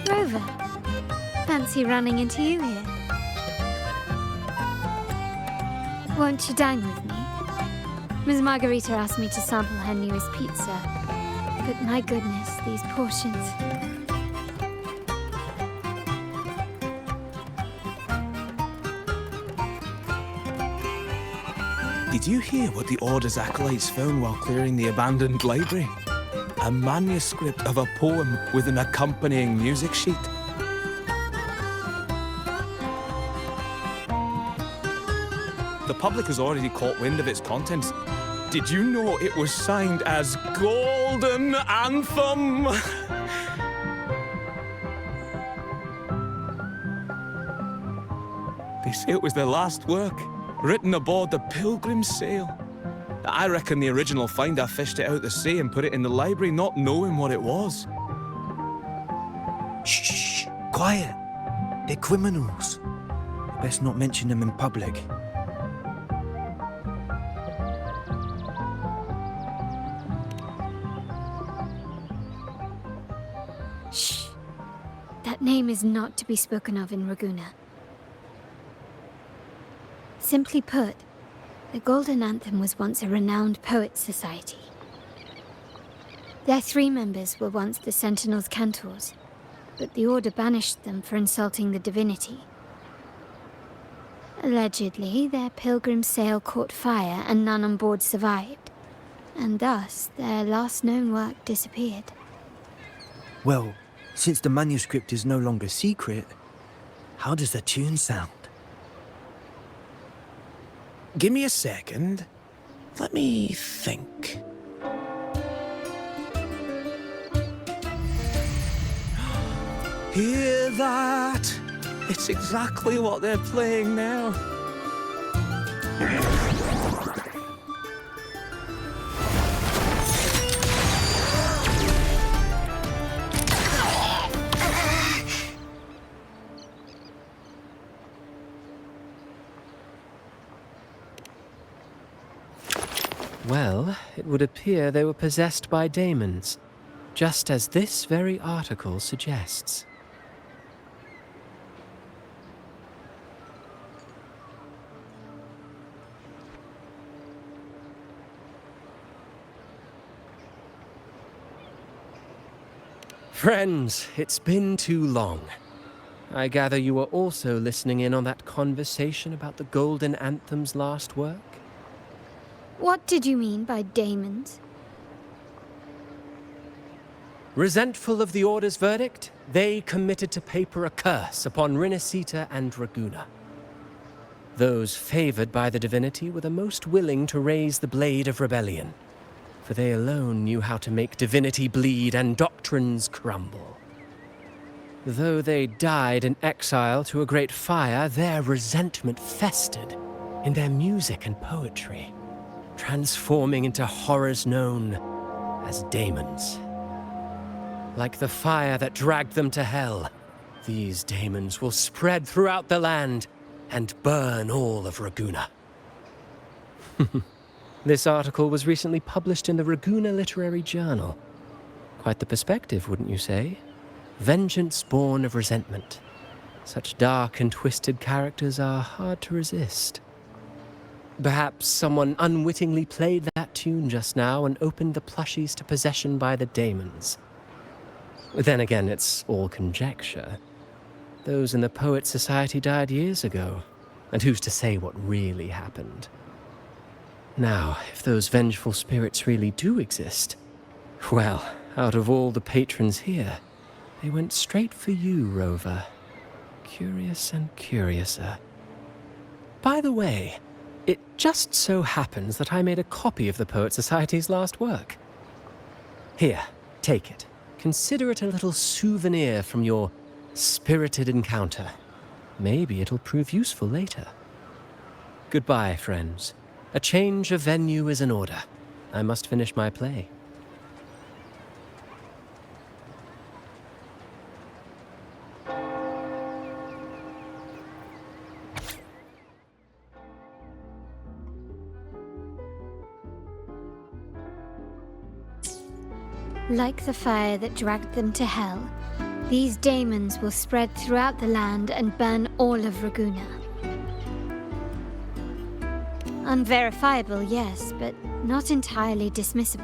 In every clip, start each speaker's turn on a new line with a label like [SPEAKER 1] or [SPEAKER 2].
[SPEAKER 1] Rover, fancy running into you here. Won't you dine with me? Ms. Margarita asked me to sample her newest pizza, but my goodness, these portions.
[SPEAKER 2] Did you hear what the Order's acolytes found while clearing the abandoned library? A manuscript of a poem with an accompanying music sheet. The public has already caught wind of its contents. Did you know it was signed as Golden Anthem? They say it was their last work, written aboard the Pilgrim's Sail. I reckon the original finder fished it out the sea and put it in the library, not knowing what it was.
[SPEAKER 3] Shh, quiet. They're criminals. Best not mention them in public.
[SPEAKER 1] Shh. That name is not to be spoken of in Raguna. Simply put, the Golden Anthem was once a renowned poets' society. Their 3 members were once the Sentinel's cantors, but the Order banished them for insulting the divinity. Allegedly, their pilgrim sail caught fire and none on board survived, and thus their last known work disappeared.
[SPEAKER 3] Well, since the manuscript is no longer secret, how does the tune sound?
[SPEAKER 2] Give me a second. Let me think. Hear that? It's exactly what they're playing now.
[SPEAKER 4] Well, it would appear they were possessed by daemons, just as this very article suggests. Friends, it's been too long. I gather you were also listening in on that conversation about the Golden Anthem's last work?
[SPEAKER 1] What did you mean by daemons?
[SPEAKER 4] Resentful of the Order's verdict, they committed to paper a curse upon Rinascita and Raguna. Those favored by the divinity were the most willing to raise the blade of rebellion, for they alone knew how to make divinity bleed and doctrines crumble. Though they died in exile to a great fire, their resentment festered in their music and poetry, transforming into horrors known as daemons. Like the fire that dragged them to hell, these daemons will spread throughout the land and burn all of Raguna. This article was recently published in the Raguna Literary Journal. Quite the perspective, wouldn't you say? Vengeance born of resentment. Such dark and twisted characters are hard to resist. Perhaps someone unwittingly played that tune just now and opened the plushies to possession by the daemons. Then again, it's all conjecture. Those in the Poets' Society died years ago, and who's to say what really happened? Now, if those vengeful spirits really do exist, well, out of all the patrons here, they went straight for you, Rover. Curious and curiouser. By the way, it just so happens that I made a copy of the Poet Society's last work. Here, take it. Consider it a little souvenir from your spirited encounter. Maybe it'll prove useful later. Goodbye, friends. A change of venue is in order. I must finish my play.
[SPEAKER 1] Like the fire that dragged them to hell, these daemons will spread throughout the land and burn all of Raguna. Unverifiable, yes, but not entirely dismissible.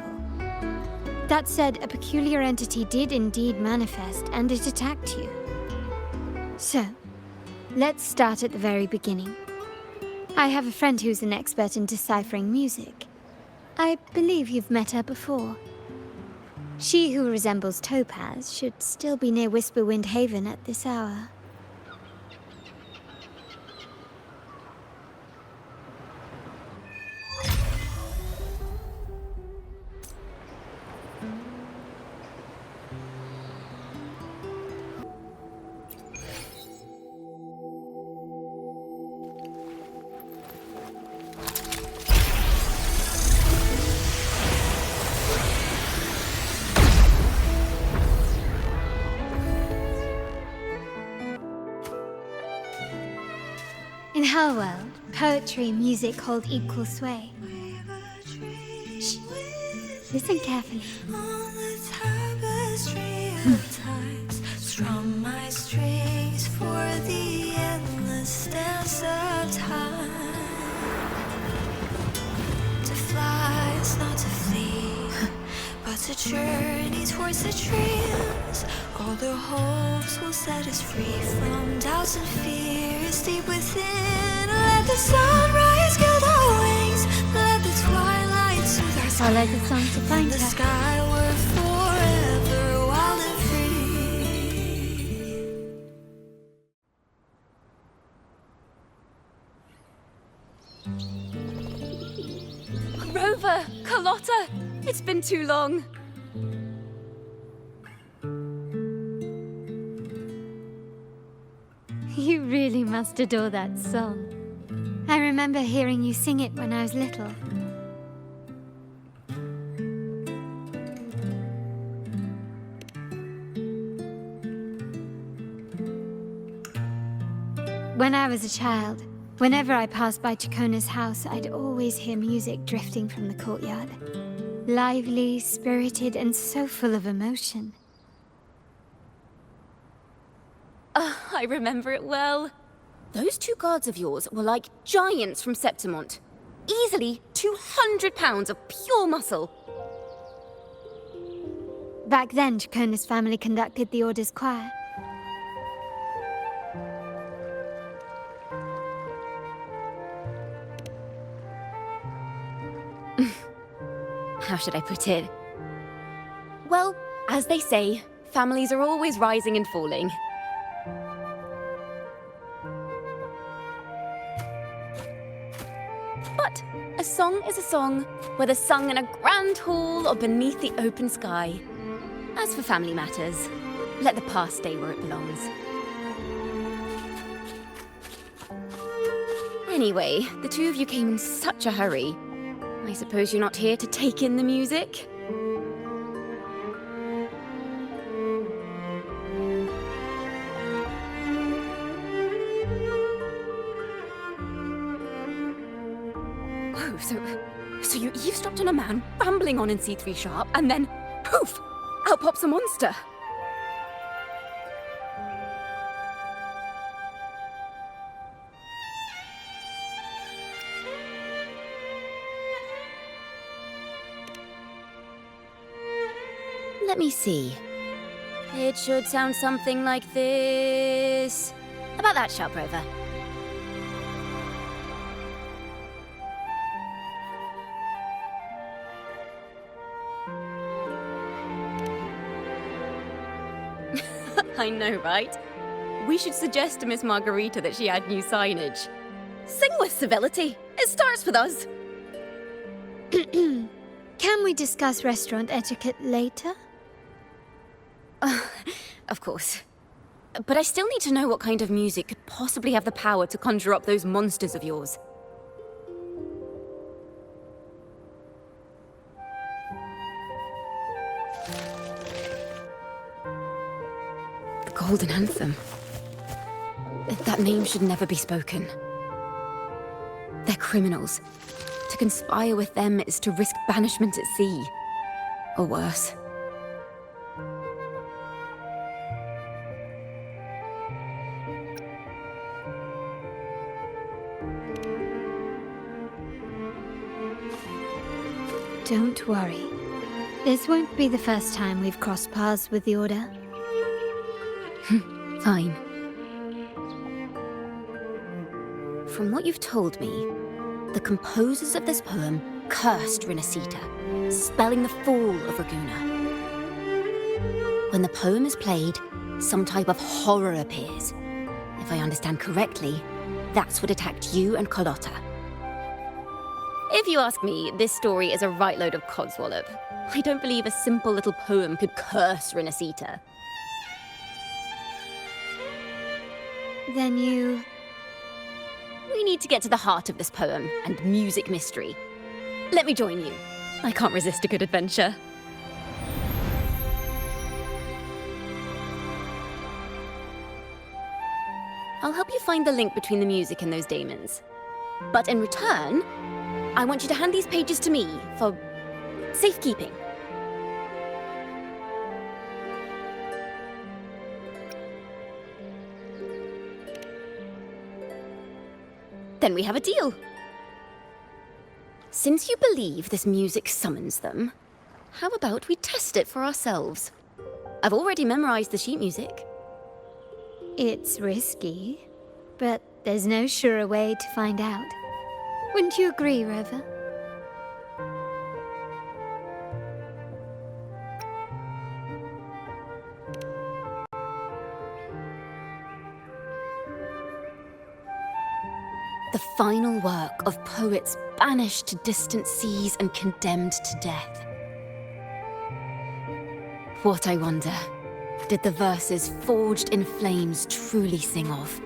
[SPEAKER 1] That said, a peculiar entity did indeed manifest, and it attacked you. So, let's start at the very beginning. I have a friend who's an expert in deciphering music. I believe you've met her before. She who resembles Topaz should still be near Whisperwind Haven at this hour. In Hellworld, poetry and music hold equal sway. Shh. Listen carefully.
[SPEAKER 5] On the tapestry of times, strum my strings for the endless dance of time. To fly is not to flee, but to journey towards the dreams. All the hopes will set us free from doubts and fears deep within. Let the sunrise gild our wings, let the twilight soothe our
[SPEAKER 1] Follow the song to
[SPEAKER 5] in
[SPEAKER 1] find
[SPEAKER 5] the
[SPEAKER 1] her.
[SPEAKER 5] sky we're forever wild and free.
[SPEAKER 6] Rover! Carlotta! It's been too long.
[SPEAKER 1] You really must adore that song. I remember hearing you sing it when I was little. When I was a child, whenever I passed by Ciaccona's house, I'd always hear music drifting from the courtyard. Lively, spirited, and so full of emotion.
[SPEAKER 6] I remember it well. Those two guards of yours were like giants from Septimont. Easily 200 pounds of pure muscle.
[SPEAKER 1] Back then, Ciaccona's family conducted the Order's choir.
[SPEAKER 6] How should I put it? Well, as they say, families are always rising and falling. But a song is a song, whether sung in a grand hall or beneath the open sky. As for family matters, let the past stay where it belongs. Anyway, the two of you came in such a hurry. I suppose you're not here to take in the music? Whoa, so you eavesdropped on a man rambling on in C3 Sharp, and then, poof, out pops a monster. Let me see. It should sound something like this. About that, Sharp Rover. I know, right? We should suggest to Miss Margarita that she add new signage. Sing with civility. It starts with us.
[SPEAKER 1] Can we discuss restaurant etiquette later?
[SPEAKER 6] Of course. But I still need to know what kind of music could possibly have the power to conjure up those monsters of yours. Golden Anthem. That name should never be spoken. They're criminals. To conspire with them is to risk banishment at sea. Or worse.
[SPEAKER 1] Don't worry. This won't be the first time we've crossed paths with the Order.
[SPEAKER 6] Fine. From what you've told me, the composers of this poem cursed Rinascita, spelling the fall of Raguna. When the poem is played, some type of horror appears. If I understand correctly, that's what attacked you and Carlotta. If you ask me, this story is a right load of codswallop. I don't believe a simple little poem could curse Rinascita.
[SPEAKER 1] Then you...
[SPEAKER 6] We need to get to the heart of this poem and music mystery. Let me join you. I can't resist a good adventure. I'll help you find the link between the music and those daemons. But in return, I want you to hand these pages to me for safekeeping. Then we have a deal. Since you believe this music summons them, how about we test it for ourselves? I've already memorized the sheet music.
[SPEAKER 1] It's risky, but there's no surer way to find out. Wouldn't you agree, Rover?
[SPEAKER 6] The final work of poets banished to distant seas and condemned to death. What, I wonder, did the verses forged in flames truly sing of?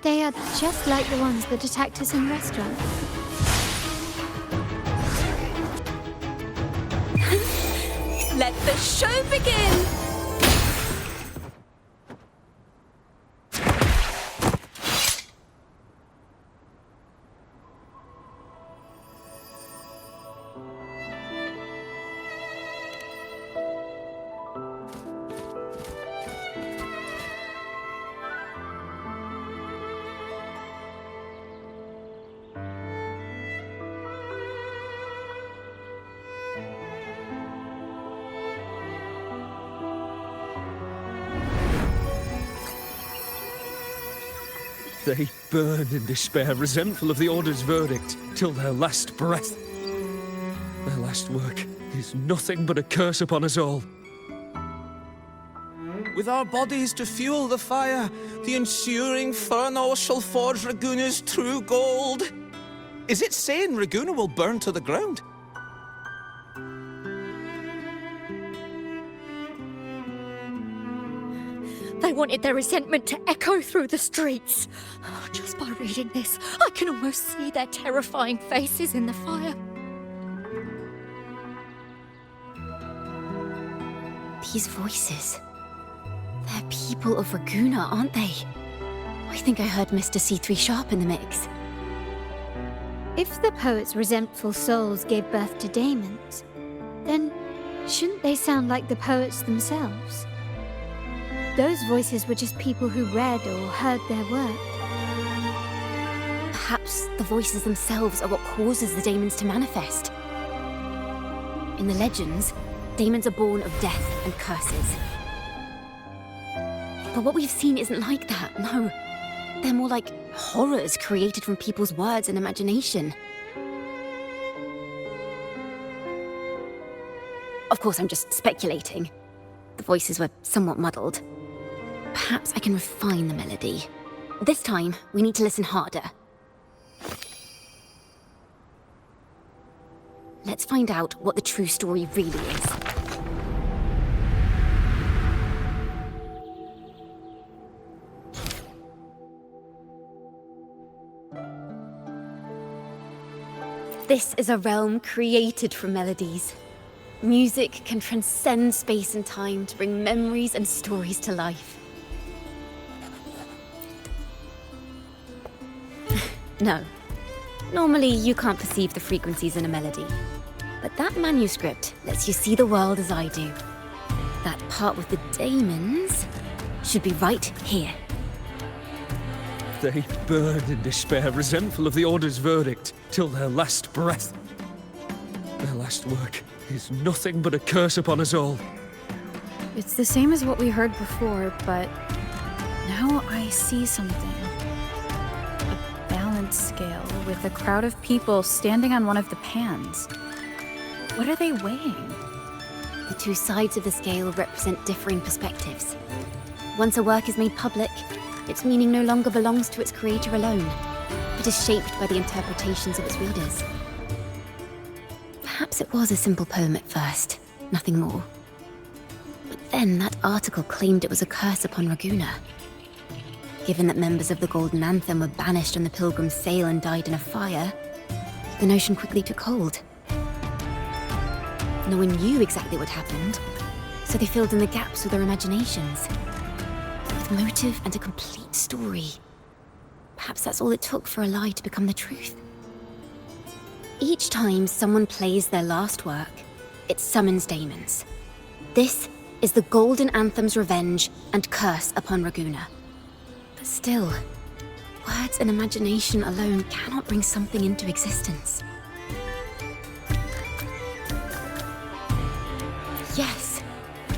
[SPEAKER 1] They are just like the ones that attacked us in the restaurant.
[SPEAKER 6] Let the show begin!
[SPEAKER 2] They burn in despair, resentful of the Order's verdict, till their last breath. Their last work is nothing but a curse upon us all. With our bodies to fuel the fire, the ensuing furnace shall forge Raguna's true gold. Is it saying Raguna will burn to the ground?
[SPEAKER 7] They wanted their resentment to echo through the streets. Just by reading this, I can almost see their terrifying faces in the fire.
[SPEAKER 6] These voices. They're people of Raguna, aren't they? I think I heard Mr. C3 Sharp in the mix.
[SPEAKER 1] If the poets' resentful souls gave birth to daemons, then shouldn't they sound like the poets themselves? Those voices were just people who read or heard their work.
[SPEAKER 6] Perhaps the voices themselves are what causes the daemons to manifest. In the legends, daemons are born of death and curses. But what we've seen isn't like that, no. They're more like horrors created from people's words and imagination. Of course, I'm just speculating. The voices were somewhat muddled. Perhaps I can refine the melody. This time, we need to listen harder. Let's find out what the true story really is. This is a realm created from melodies. Music can transcend space and time to bring memories and stories to life. No. Normally, you can't perceive the frequencies in a melody. But that manuscript lets you see the world as I do. That part with the daemons should be right here.
[SPEAKER 2] They burn in despair, resentful of the Order's verdict, till their last breath. Their last work is nothing but a curse upon us all.
[SPEAKER 8] It's the same as what we heard before, but now I see something. A balance scale with a crowd of people standing on one of the pans. What are they weighing?
[SPEAKER 6] The two sides of the scale represent differing perspectives. Once a work is made public, its meaning no longer belongs to its creator alone, but is shaped by the interpretations of its readers. Perhaps it was a simple poem at first, nothing more. But then that article claimed it was a curse upon Raguna. Given that members of the Golden Anthem were banished on the Pilgrim's sail and died in a fire, the notion quickly took hold. No one knew exactly what happened, so they filled in the gaps with their imaginations. With motive and a complete story. Perhaps that's all it took for a lie to become the truth. Each time someone plays their last work, it summons daemons. This is the Golden Anthem's revenge and curse upon Raguna. But still, words and imagination alone cannot bring something into existence. Yes,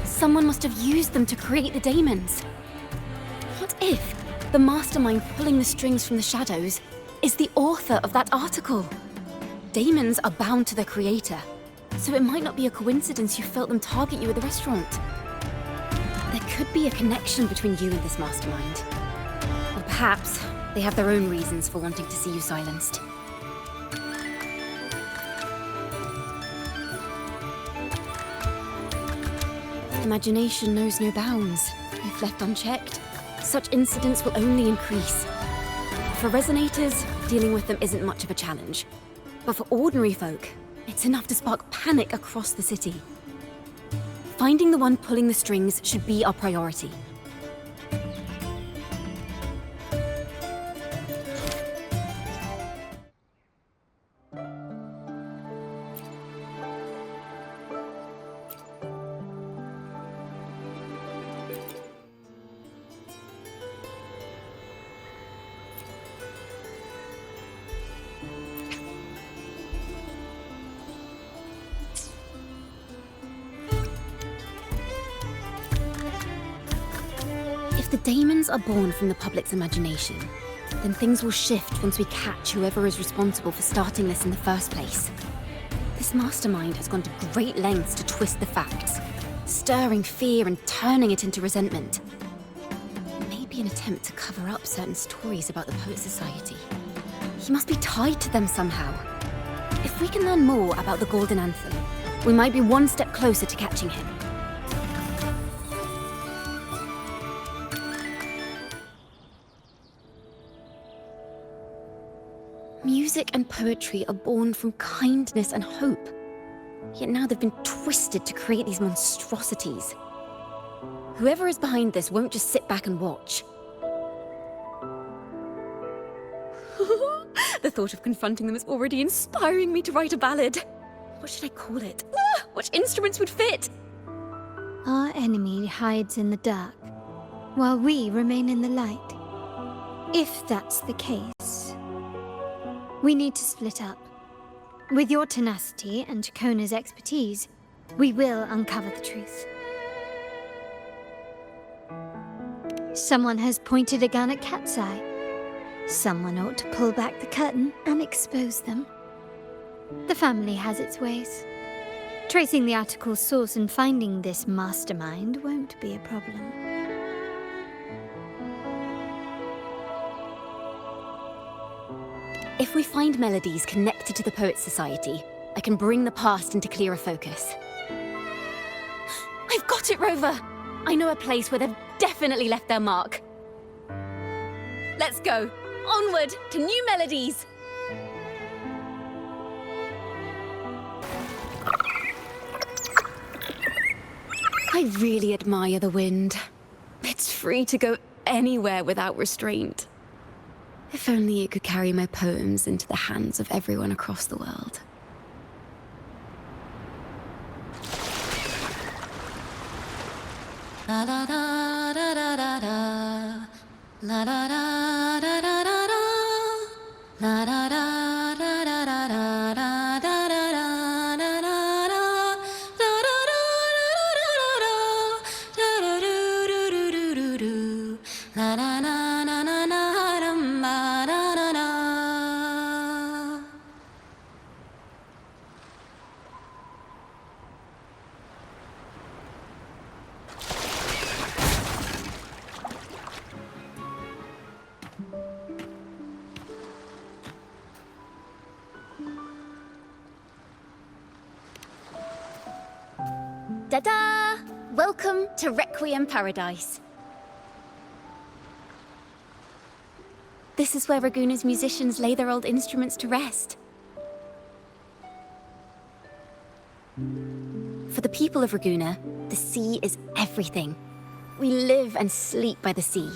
[SPEAKER 6] someone must have used them to create the daemons. What if the mastermind pulling the strings from the shadows is the author of that article? Daemons are bound to their creator, so it might not be a coincidence you felt them target you at the restaurant. There could be a connection between you and this mastermind. Or perhaps they have their own reasons for wanting to see you silenced. Imagination knows no bounds. If left unchecked, such incidents will only increase. For resonators, dealing with them isn't much of a challenge. But for ordinary folk, it's enough to spark panic across the city. Finding the one pulling the strings should be our priority. If the daemons are born from the public's imagination, then things will shift once we catch whoever is responsible for starting this in the first place. This mastermind has gone to great lengths to twist the facts, stirring fear and turning it into resentment. Maybe an attempt to cover up certain stories about the Poet Society. He must be tied to them somehow. If we can learn more about the Golden Anthem, we might be one step closer to catching him. Music and poetry are born from kindness and hope. Yet now they've been twisted to create these monstrosities. Whoever is behind this won't just sit back and watch. The thought of confronting them is already inspiring me to write a ballad. What should I call it? Which instruments would fit?
[SPEAKER 1] Our enemy hides in the dark, while we remain in the light. If that's the case, we need to split up. With your tenacity and Ciaccona's expertise, we will uncover the truth. Someone has pointed a gun at Cat's Eye. Someone ought to pull back the curtain and expose them. The family has its ways. Tracing the article's source and finding this mastermind won't be a problem.
[SPEAKER 6] If we find melodies connected to the Poets Society, I can bring the past into clearer focus. I've got it, Rover! I know a place where they've definitely left their mark. Let's go! Onward to new melodies! I really admire the wind. It's free to go anywhere without restraint. If only it could carry my poems into the hands of everyone across the world. La da da da da da da. La da da da da da da. La da da da da da da da da da da da da da. Da da da da da da da da da do do do do do. La na na na na na dum ba da da da. Ta-da! Welcome to Requiem Paradise. This is where Raguna's musicians lay their old instruments to rest. For the people of Raguna, the sea is everything. We live and sleep by the sea,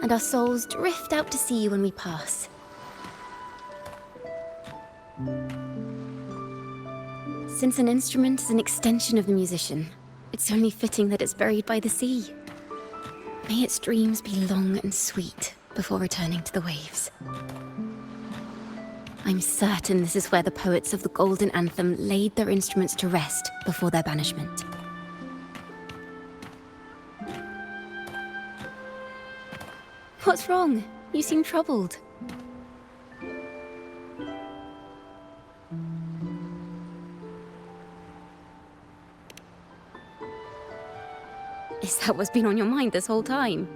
[SPEAKER 6] and our souls drift out to sea when we pass. Since an instrument is an extension of the musician, it's only fitting that it's buried by the sea. May its dreams be long and sweet before returning to the waves. I'm certain this is where the poets of the Golden Anthem laid their instruments to rest before their banishment. What's wrong? You seem troubled. Is that what's been on your mind this whole time?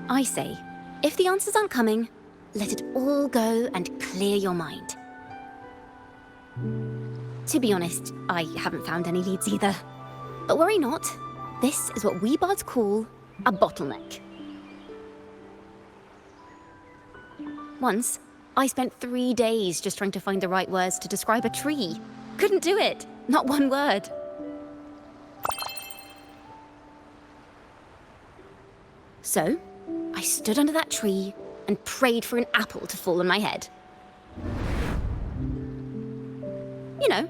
[SPEAKER 6] I say, if the answers aren't coming, let it all go and clear your mind. To be honest, I haven't found any leads either. But worry not, this is what we bards call a bottleneck. Once, I spent 3 days just trying to find the right words to describe a tree. Couldn't do it, not one word. So, I stood under that tree and prayed for an apple to fall on my head. You know,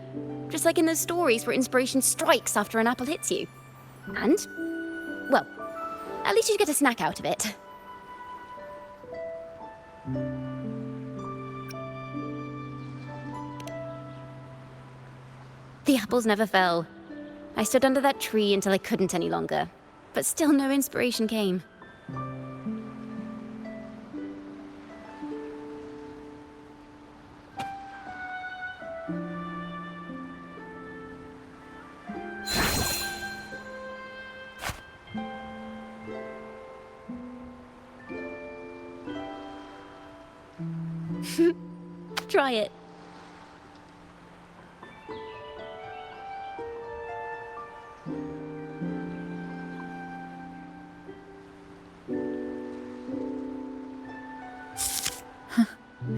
[SPEAKER 6] just like in those stories where inspiration strikes after an apple hits you. And, well, at least you get a snack out of it. The apples never fell. I stood under that tree until I couldn't any longer, but still no inspiration came. Try it.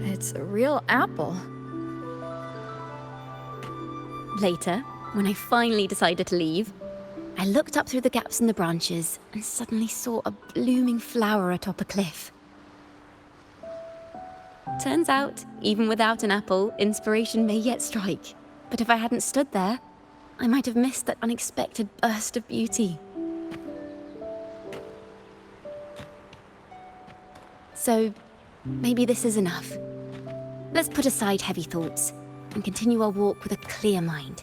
[SPEAKER 8] It's a real apple.
[SPEAKER 6] Later, when I finally decided to leave, I looked up through the gaps in the branches and suddenly saw a blooming flower atop a cliff. Turns out, even without an apple, inspiration may yet strike. But if I hadn't stood there, I might have missed that unexpected burst of beauty. So, maybe this is enough. Let's put aside heavy thoughts and continue our walk with a clear mind.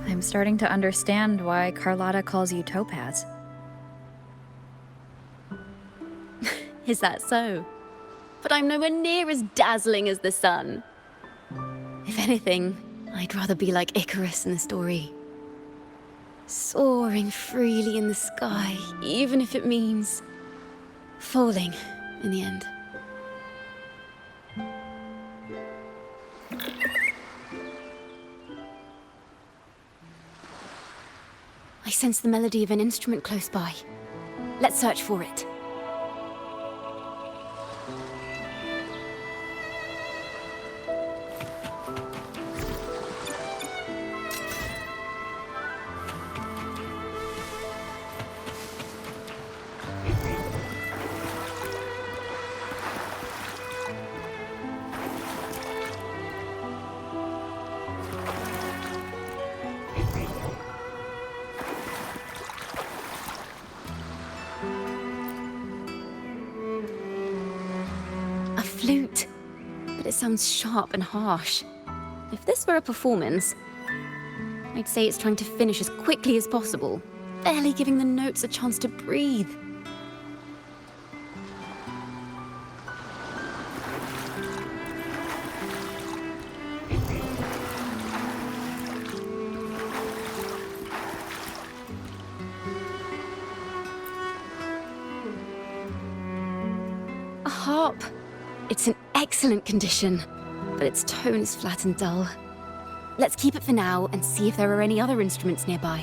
[SPEAKER 8] I'm starting to understand why Carlotta calls you Topaz.
[SPEAKER 6] Is that so? But I'm nowhere near as dazzling as the sun. If anything, I'd rather be like Icarus in the story. Soaring freely in the sky, even if it means falling in the end. I sense the melody of an instrument close by. Let's search for it. A flute, but it sounds sharp and harsh. If this were a performance, I'd say it's trying to finish as quickly as possible, barely giving the notes a chance to breathe. A harp. It's in excellent condition, but its tone is flat and dull. Let's keep it for now and see if there are any other instruments nearby.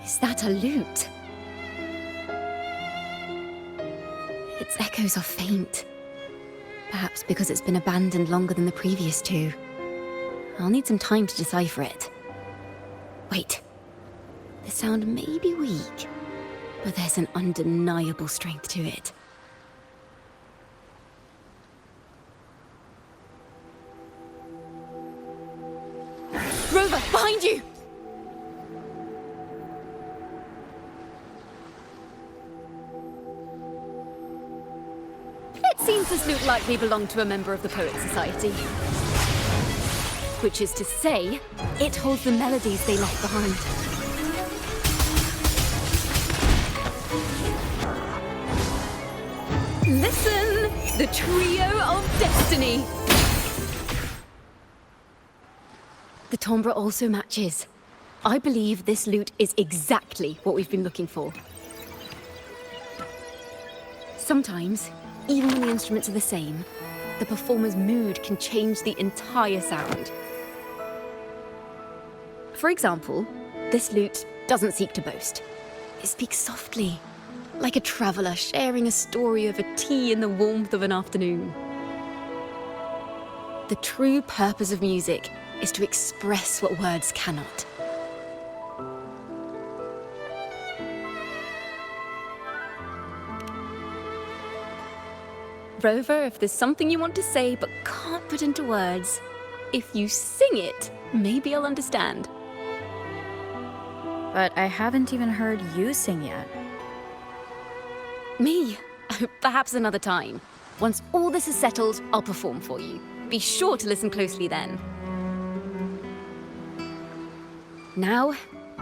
[SPEAKER 6] Is that a lute? Its echoes are faint. Perhaps because it's been abandoned longer than the previous two. I'll need some time to decipher it. Wait. The sound may be weak, but there's an undeniable strength to it. Rover, behind you! Seems this lute likely belonged to a member of the Poet Society. Which is to say, it holds the melodies they left behind. Listen! The Trio of Destiny! The timbre also matches. I believe this lute is exactly what we've been looking for. Sometimes, even when the instruments are the same, the performer's mood can change the entire sound. For example, this lute doesn't seek to boast. It speaks softly, like a traveler sharing a story over tea in the warmth of an afternoon. The true purpose of music is to express what words cannot. Rover, if there's something you want to say but can't put into words, if you sing it, maybe I'll understand.
[SPEAKER 8] But I haven't even heard you sing yet.
[SPEAKER 6] Me? Perhaps another time. Once all this is settled, I'll perform for you. Be sure to listen closely then. Now,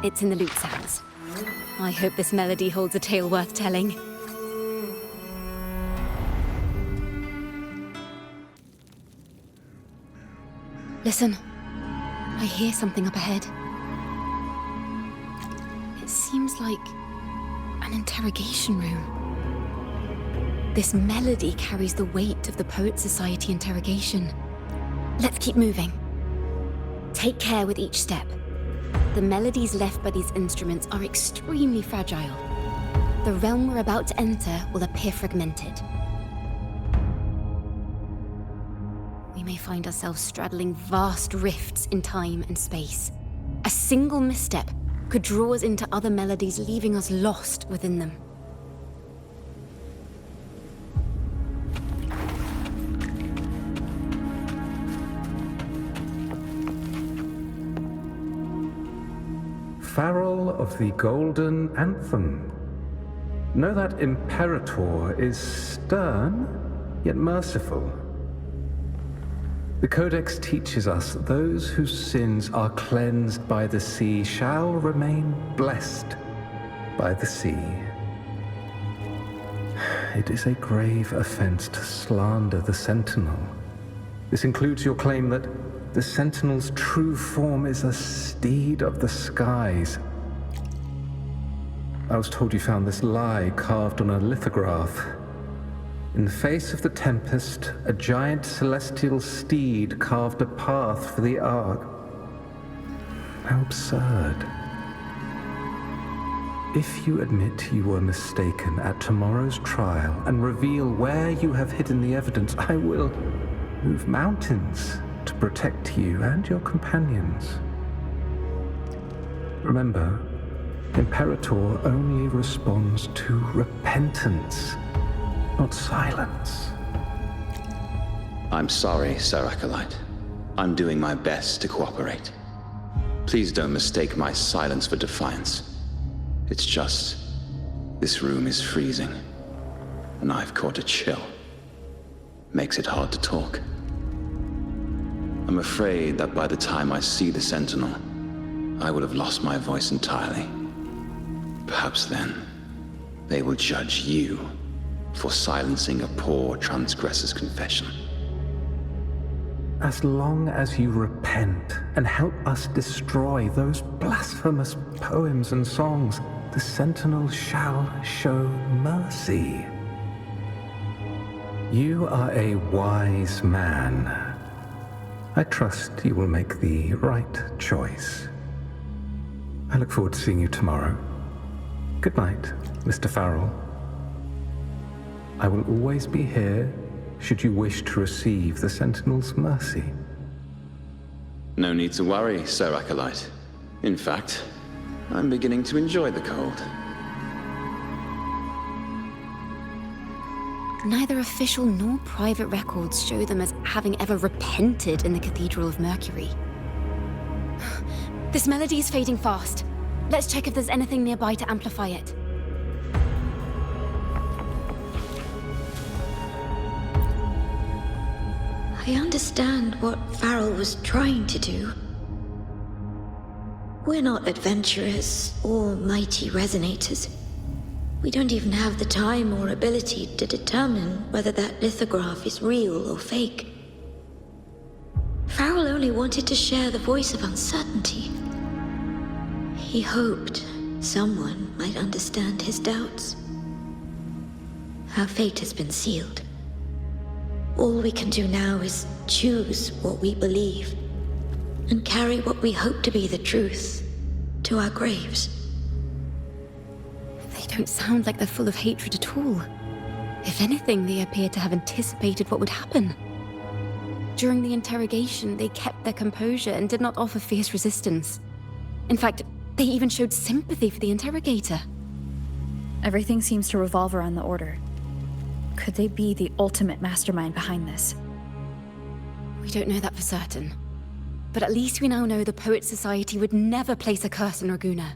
[SPEAKER 6] it's in the lute's hands. I hope this melody holds a tale worth telling. Listen, I hear something up ahead. It seems like an interrogation room. This melody carries the weight of the Poet Society interrogation. Let's keep moving. Take care with each step. The melodies left by these instruments are extremely fragile. the realm we're about to enter will appear fragmented. We may find ourselves straddling vast rifts in time and space. A single misstep could draw us into other melodies, leaving us lost within them.
[SPEAKER 9] Farrell of the Golden Anthem. Know that Imperator is stern, yet merciful. The Codex teaches us those whose sins are cleansed by the sea shall remain blessed by the sea. It is a grave offense to slander the Sentinel. This includes your claim that the Sentinel's true form is a steed of the skies. I was told you found this lie carved on a lithograph. In the face of the tempest, a giant celestial steed carved a path for the Ark. How absurd. If you admit you were mistaken at tomorrow's trial and reveal where you have hidden the evidence, I will move mountains to protect you and your companions. Remember, Imperator only responds to repentance, not silence.
[SPEAKER 10] I'm sorry, Sir Acolyte. I'm doing my best to cooperate. Please don't mistake my silence for defiance. It's just, this room is freezing, and I've caught a chill. Makes it hard to talk. I'm afraid that by the time I see the Sentinel, I will have lost my voice entirely. Perhaps then, they will judge you for silencing a poor transgressor's confession.
[SPEAKER 9] As long as you repent and help us destroy those blasphemous poems and songs, the Sentinel shall show mercy. You are a wise man. I trust you will make the right choice. I look forward to seeing you tomorrow. Good night, Mr. Farrell. I will always be here should you wish to receive the Sentinel's mercy.
[SPEAKER 10] No need to worry, Sir Acolyte. In fact, I'm beginning to enjoy the cold.
[SPEAKER 6] Neither official nor private records show them as having ever repented in the Cathedral of Mercury. This melody is fading fast. Let's check if there's anything nearby to amplify it.
[SPEAKER 7] I understand what Farrell was trying to do. We're not adventurers or mighty resonators. We don't even have the time or ability to determine whether that lithograph is real or fake. Farrell only wanted to share the voice of uncertainty. He hoped someone might understand his doubts. Our fate has been sealed. All we can do now is choose what we believe and carry what we hope to be the truth to our graves.
[SPEAKER 6] They don't sound like they're full of hatred at all. If anything, they appear to have anticipated what would happen. During the interrogation, they kept their composure and did not offer fierce resistance. In fact, they even showed sympathy for the interrogator.
[SPEAKER 8] Everything seems to revolve around the Order. Could they be the ultimate mastermind behind this?
[SPEAKER 6] We don't know that for certain. But at least we now know the Poet Society would never place a curse on Raguna.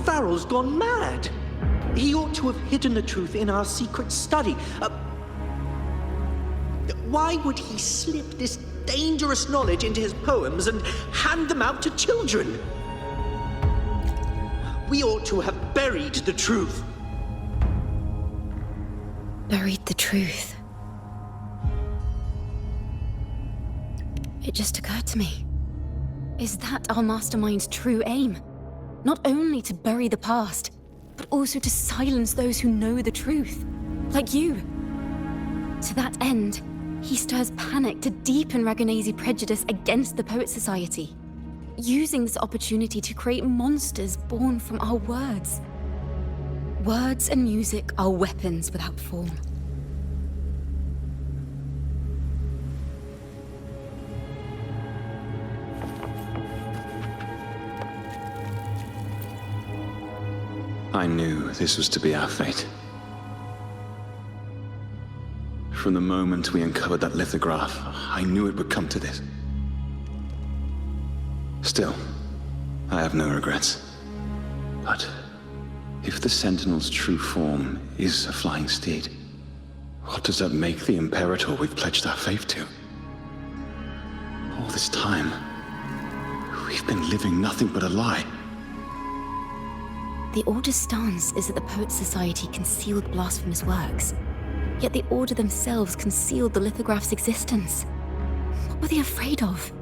[SPEAKER 11] Farrell's gone mad. He ought to have hidden the truth in our secret study. Why would he slip this dangerous knowledge into his poems and hand them out to children? We ought to have buried the truth.
[SPEAKER 6] Buried the truth. It just occurred to me. Is that our mastermind's true aim? Not only to bury the past, but also to silence those who know the truth, like you. To that end, He stirs panic to deepen Ragonese prejudice against the Poet Society, using this opportunity to create monsters born from our words. Words and music are weapons without form.
[SPEAKER 10] I knew this was to be our fate. From the moment we uncovered that lithograph, I knew it would come to this. Still, I have no regrets. But if the Sentinel's true form is a flying steed, what does that make the Imperator we've pledged our faith to? All this time, we've been living nothing but a lie.
[SPEAKER 6] The Order's stance is that the Poet Society concealed blasphemous works, yet the Order themselves concealed the lithograph's existence. What were they afraid of?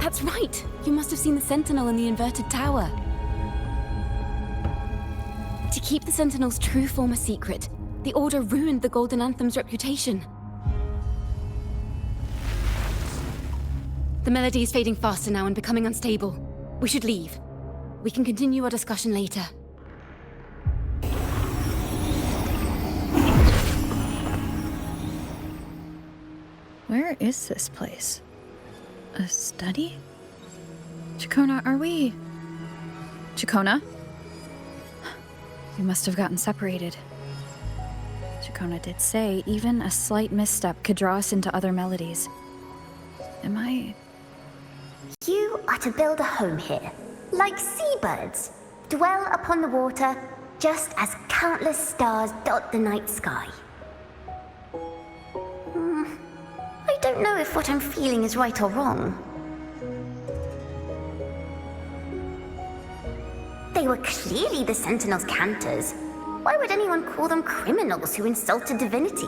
[SPEAKER 6] That's right! You must have seen the Sentinel in the inverted tower. To keep the Sentinel's true form a secret, the Order ruined the Golden Anthem's reputation. The melody is fading faster now and becoming unstable. We should leave. We can continue our discussion later.
[SPEAKER 8] Where is this place? A study? Ciaccona, are we... Ciaccona? We must have gotten separated. Ciaccona did say even a slight misstep could draw us into other melodies. Am I...
[SPEAKER 12] You are to build a home here, like seabirds. Dwell upon the water, just as countless stars dot the night sky. I don't know if what I'm feeling is right or wrong. They were clearly the Sentinel's cantors. Why would anyone call them criminals who insulted divinity?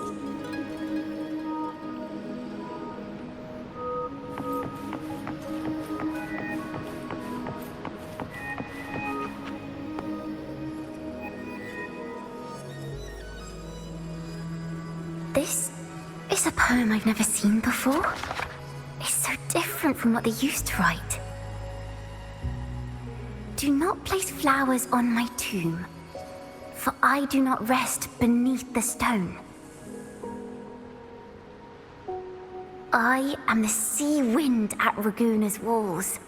[SPEAKER 12] This is a poem I've never seen before. It's so different from what they used to write. Do not place flowers on my tomb, for I do not rest beneath the stone. I am the sea wind at Raguna's walls.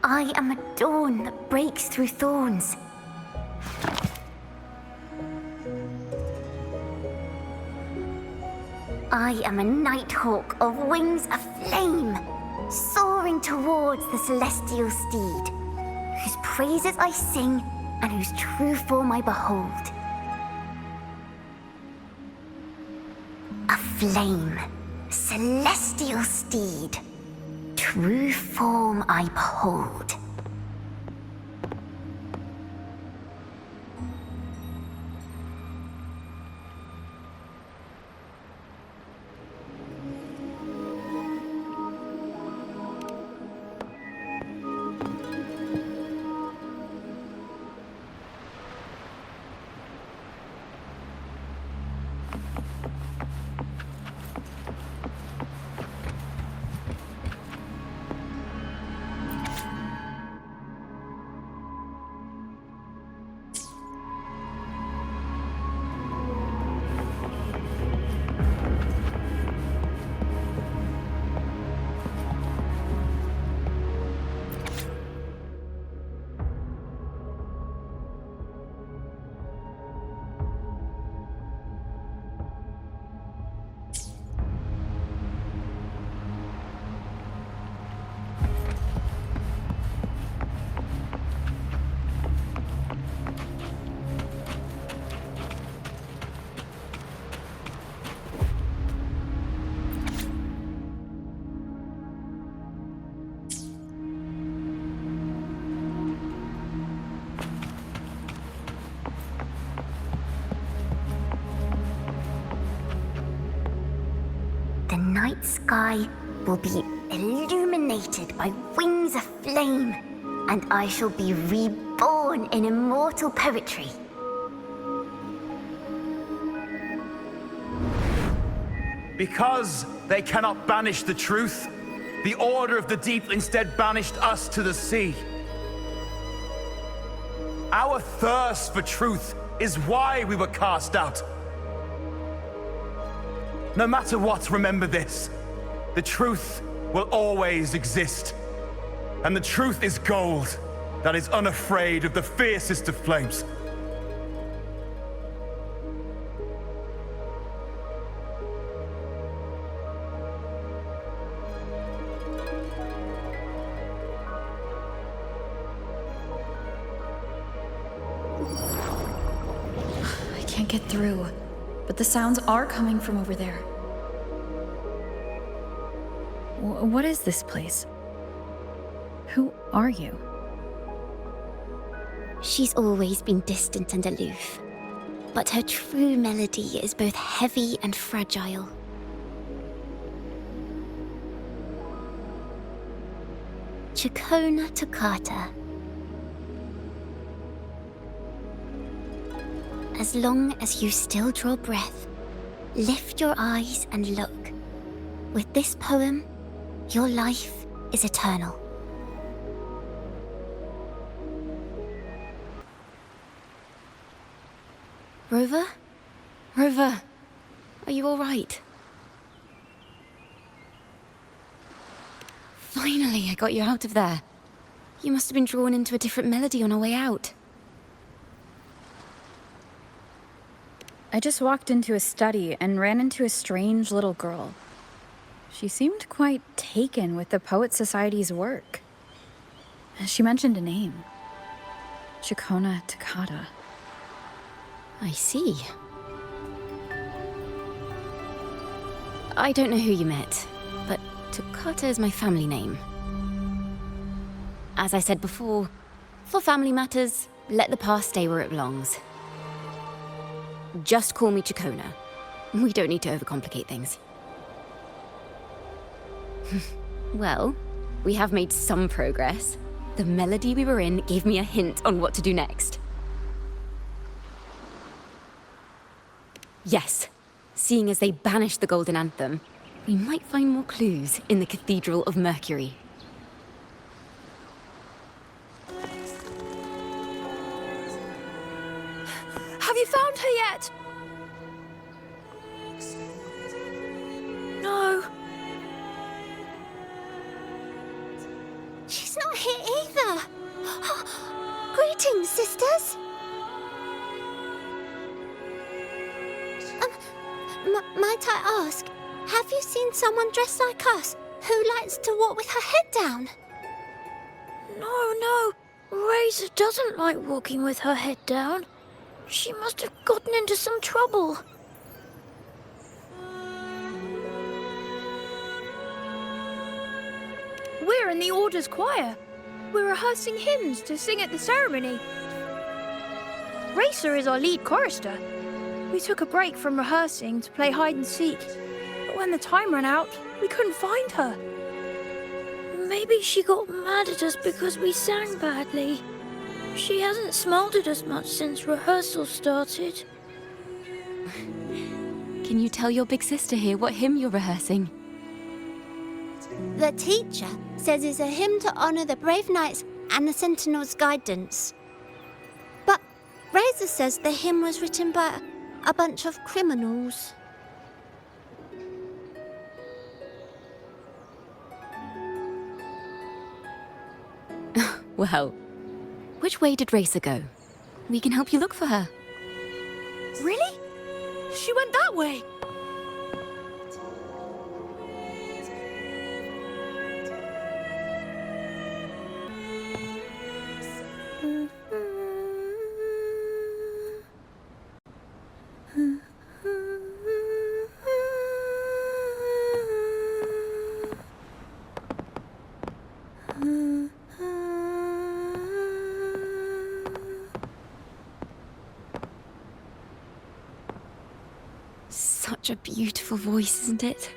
[SPEAKER 12] I am a dawn that breaks through thorns. I am a nighthawk of wings aflame, soaring towards the celestial steed, whose praises I sing and whose true form I behold. A flame, celestial steed, true form I behold. The night sky will be illuminated by wings of flame, and I shall be reborn in immortal poetry.
[SPEAKER 13] Because they cannot banish the truth, the Order of the Deep instead banished us to the sea. Our thirst for truth is why we were cast out. No matter what, remember this. The truth will always exist. And the truth is gold that is unafraid of the fiercest of flames.
[SPEAKER 8] I can't get through, but the sounds are coming from over there. What is this place? Who are you?
[SPEAKER 12] She's always been distant and aloof, but her true melody is both heavy and fragile. Ciaccona Toccata. As long as you still draw breath, lift your eyes and look. With this poem, your life is eternal. Rover? Rover, are you all right? Finally, I got you out of there. You must have been drawn into a different melody on our way out.
[SPEAKER 8] I just walked into a study and ran into a strange little girl. She seemed quite taken with the Poet Society's work. She mentioned a name. Ciaccona Toccata.
[SPEAKER 12] I see. I don't know who you met, but Toccata is my family name. As I said before, for family matters, let the past stay where it belongs. Just call me Ciaccona. We don't need to overcomplicate things. Well, we have made some progress. The melody we were in gave me a hint on what to do next. Yes, seeing as they banished the Golden Anthem, we might find more clues in the Cathedral of Mercury.
[SPEAKER 14] Have you found her yet? No.
[SPEAKER 12] She's not here either. Greetings, sisters. Might I ask, have you seen someone dressed like us who likes to walk with her head down?
[SPEAKER 14] No. Razor doesn't like walking with her head down. She must have gotten into some trouble. We're in the Order's choir. We're rehearsing hymns to sing at the ceremony. Racer is our lead chorister. We took a break from rehearsing to play hide and seek, but when the time ran out, we couldn't find her. Maybe she got mad at us because we sang badly. She hasn't smiled at us much since rehearsal started.
[SPEAKER 12] Can you tell your big sister here what hymn you're rehearsing?
[SPEAKER 15] The teacher says it's a hymn to honor the brave knights and the Sentinel's guidance. But Razor says the hymn was written by a bunch of criminals.
[SPEAKER 12] Well, which way did Racer go? We can help you look for her.
[SPEAKER 14] Really? She went that way.
[SPEAKER 12] Such a beautiful voice, isn't it?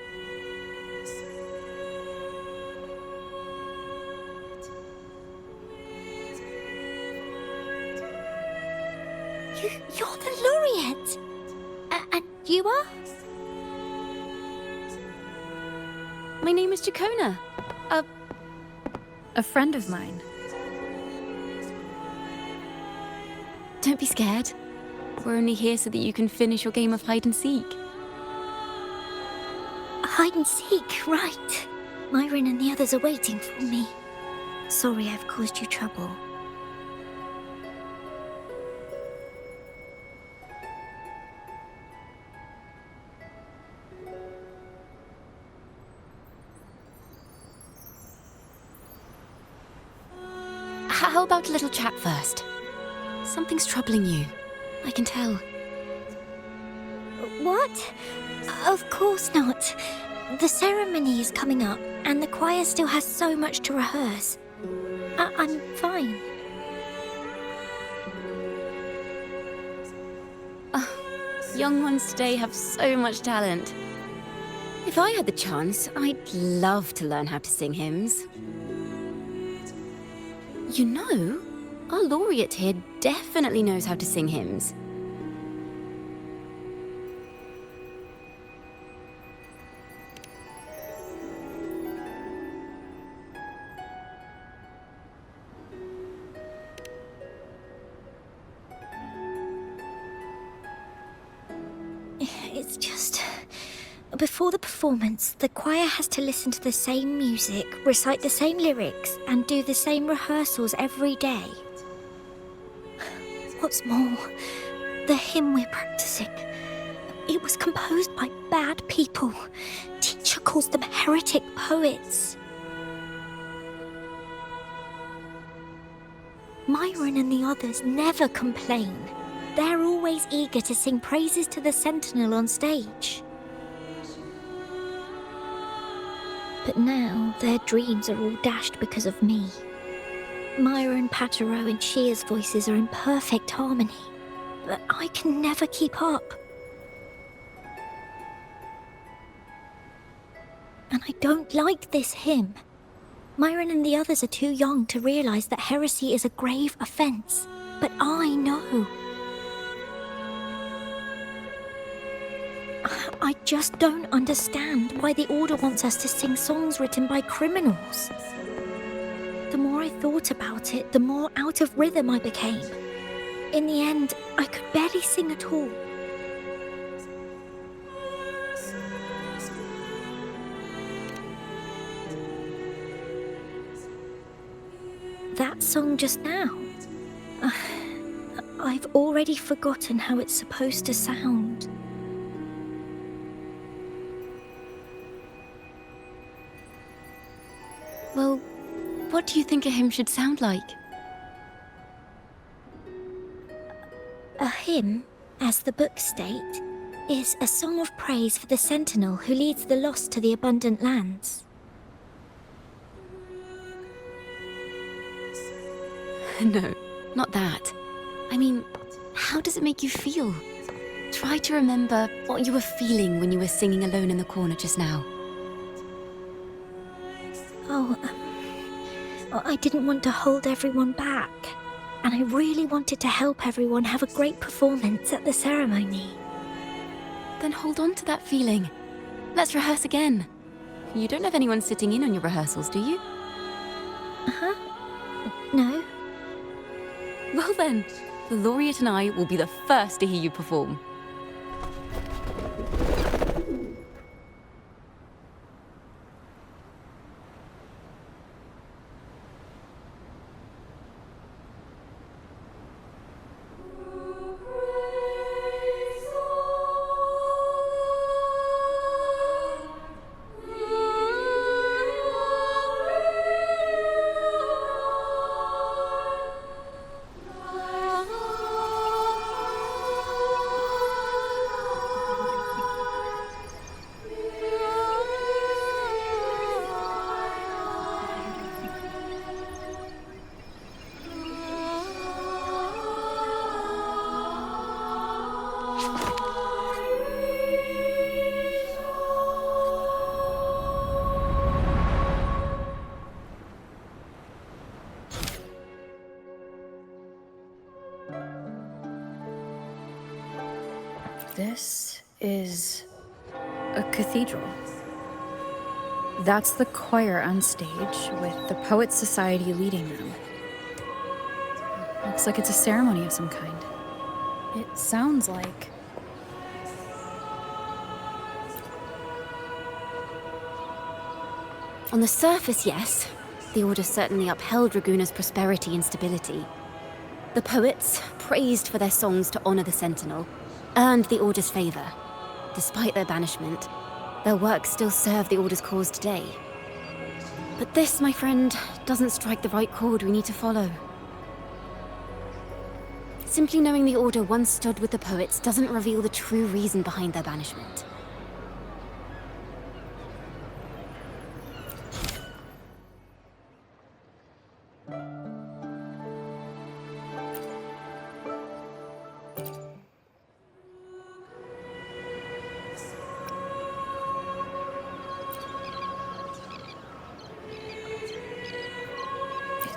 [SPEAKER 15] You're the laureate. And you are?
[SPEAKER 6] My name is Ciaccona.
[SPEAKER 8] A friend of mine.
[SPEAKER 6] Don't be scared. We're only here so that you can finish your game of hide and seek.
[SPEAKER 12] Hide and seek, right. Myron and the others are waiting for me. Sorry I've caused you trouble.
[SPEAKER 6] How about a little chat first? Something's troubling you. I can tell.
[SPEAKER 12] What? Of course not. The ceremony is coming up, and the choir still has so much to rehearse. I'm fine.
[SPEAKER 6] Young ones today have so much talent. If I had the chance, I'd love to learn how to sing hymns. You know, our laureate here definitely knows how to sing hymns.
[SPEAKER 12] It's just... Before the performance, the choir has to listen to the same music, recite the same lyrics, and do the same rehearsals every day. What's more, the hymn we're practicing, it was composed by bad people. Teacher calls them heretic poets. Myron and the others never complain. They're always eager to sing praises to the Sentinel on stage. But now, their dreams are all dashed because of me. Myron, Patero, and Shia's voices are in perfect harmony, but I can never keep up. And I don't like this hymn. Myron and the others are too young to realize that heresy is a grave offense, but I know. I just don't understand why the Order wants us to sing songs written by criminals. The more I thought about it, the more out of rhythm I became. In the end, I could barely sing at all. That song just now. I've already forgotten how it's supposed to sound.
[SPEAKER 6] Well, what do you think a hymn should sound like?
[SPEAKER 12] A hymn, as the books state, is a song of praise for the Sentinel who leads the lost to the abundant lands.
[SPEAKER 6] No, not that. I mean, how does it make you feel? Try to remember what you were feeling when you were singing alone in the corner just now.
[SPEAKER 12] I didn't want to hold everyone back, and I really wanted to help everyone have a great performance at the ceremony.
[SPEAKER 6] Then hold on to that feeling. Let's rehearse again. You don't have anyone sitting in on your rehearsals, do you?
[SPEAKER 12] No.
[SPEAKER 6] Well then, the laureate and I will be the first to hear you perform.
[SPEAKER 8] This is a cathedral. That's the choir on stage, with the Poets Society leading them. Looks like it's a ceremony of some kind. It sounds like...
[SPEAKER 6] On the surface, yes. The Order certainly upheld Raguna's prosperity and stability. The poets, praised for their songs to honor the Sentinel, earned the Order's favor. Despite their banishment, their work still serve the Order's cause today. But this, my friend, doesn't strike the right chord we need to follow. Simply knowing the Order once stood with the poets doesn't reveal the true reason behind their banishment.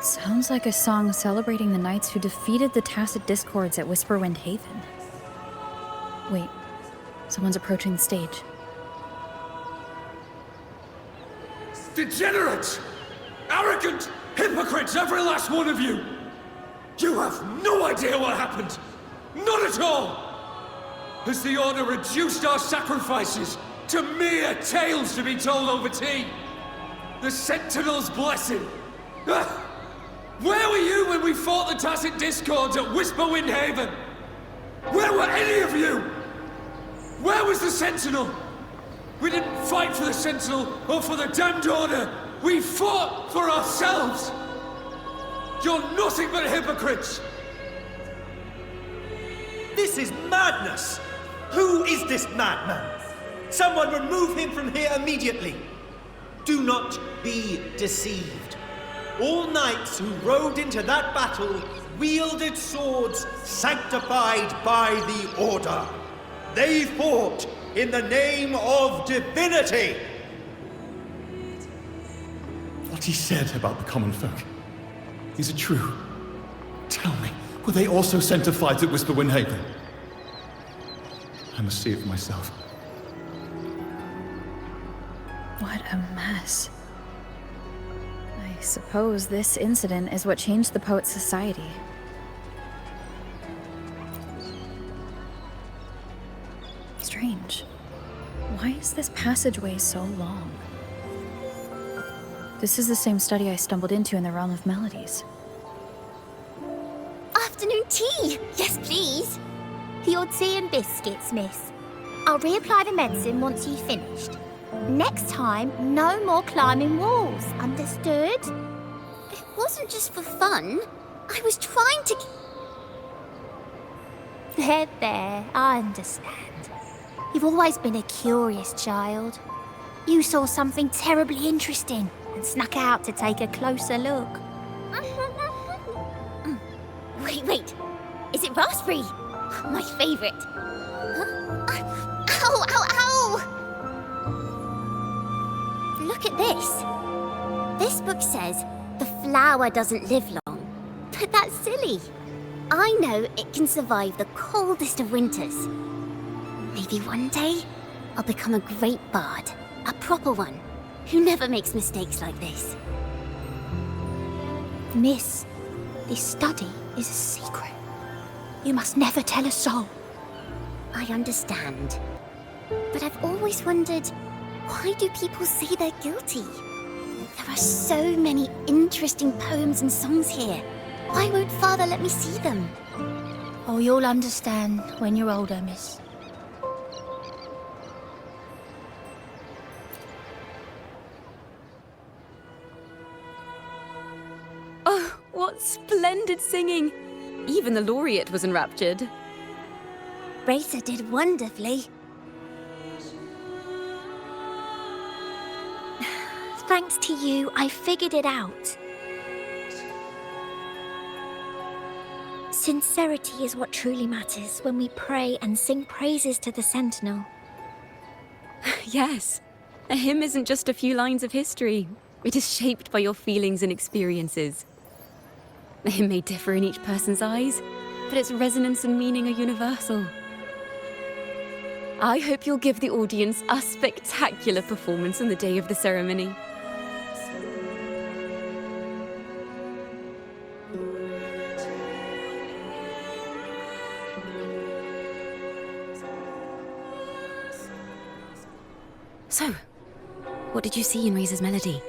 [SPEAKER 8] Sounds like a song celebrating the knights who defeated the Tacit Discords at Whisperwind Haven. Wait, someone's approaching the stage.
[SPEAKER 2] Degenerates! Arrogant hypocrites, every last one of you! You have no idea what happened! Not at all! Has the Order reduced our sacrifices to mere tales to be told over tea? The Sentinel's blessing! Where were you when we fought the Tacit Discords at Whisperwind Haven? Where were any of you? Where was the Sentinel? We didn't fight for the Sentinel or for the damned Order. We fought for ourselves. You're nothing but hypocrites.
[SPEAKER 11] This is madness! Who is this madman? Someone remove him from here immediately. Do not be deceived. All knights who rode into that battle wielded swords sanctified by the Order. They fought in the name of divinity.
[SPEAKER 13] What he said about the common folk, is it true? Tell me, were they also sent to fight at Whisperwind Haven? I must see it for myself.
[SPEAKER 8] What a mess. I suppose this incident is what changed the Poets Society. Strange. Why is this passageway so long? This is the same study I stumbled into in the Realm of Melodies.
[SPEAKER 12] Afternoon tea! Yes, please. Your tea and biscuits, miss. I'll reapply the medicine once you've finished. Next time, no more climbing walls. Understood? It wasn't just for fun. I was trying to... There, I understand. You've always been a curious child. You saw something terribly interesting and snuck out to take a closer look. Wait. Is it raspberry? My favourite. Huh? Ow! Look at this. This book says the flower doesn't live long. But that's silly. I know it can survive the coldest of winters. Maybe one day I'll become a great bard. A proper one. Who never makes mistakes like this. Miss, this study is a secret. You must never tell a soul. I understand. But I've always wondered, why do people say they're guilty? There are so many interesting poems and songs here. Why won't Father let me see them? Oh, you'll understand when you're older, miss.
[SPEAKER 6] Oh, what splendid singing! Even the laureate was enraptured.
[SPEAKER 12] Racer did wonderfully. Thanks to you, I figured it out. Sincerity is what truly matters when we pray and sing praises to the Sentinel.
[SPEAKER 6] Yes, a hymn isn't just a few lines of history. It is shaped by your feelings and experiences. The hymn may differ in each person's eyes, but its resonance and meaning are universal. I hope you'll give the audience a spectacular performance on the day of the ceremony. So, what did you see in Razor's melody?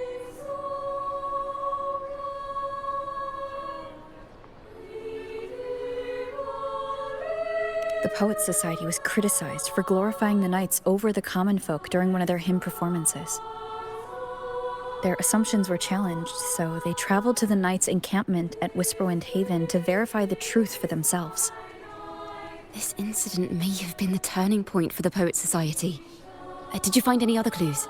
[SPEAKER 8] The Poets Society was criticized for glorifying the knights over the common folk during one of their hymn performances. Their assumptions were challenged, so they traveled to the knights' encampment at Whisperwind Haven to verify the truth for themselves.
[SPEAKER 6] This incident may have been the turning point for the Poets Society. Did you find any other clues?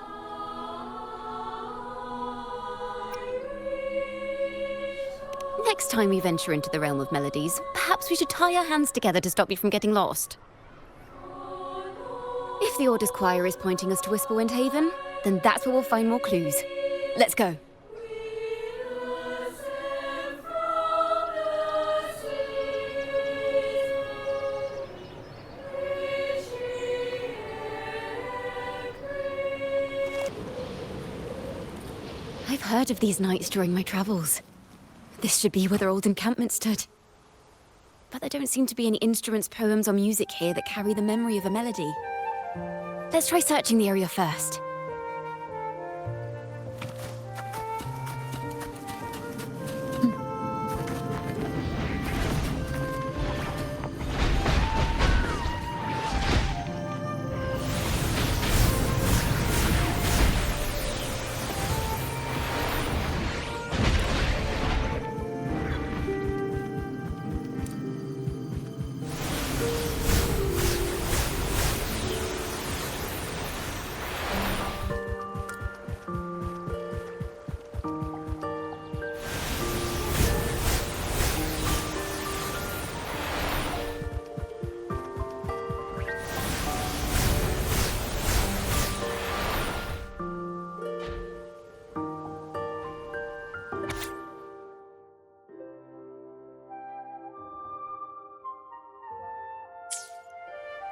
[SPEAKER 6] Next time we venture into the realm of melodies, perhaps we should tie our hands together to stop you from getting lost. If the Order's choir is pointing us to Whisperwind Haven, then that's where we'll find more clues. Let's go. I've heard of these nights during my travels. This should be where their old encampment stood. But there don't seem to be any instruments, poems, or music here that carry the memory of a melody. Let's try searching the area first.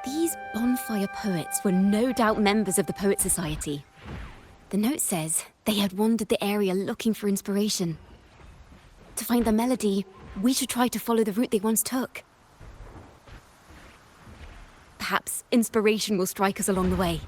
[SPEAKER 6] These bonfire poets were no doubt members of the Poet Society. The note says they had wandered the area looking for inspiration. To find the melody, we should try to follow the route they once took. Perhaps inspiration will strike us along the way.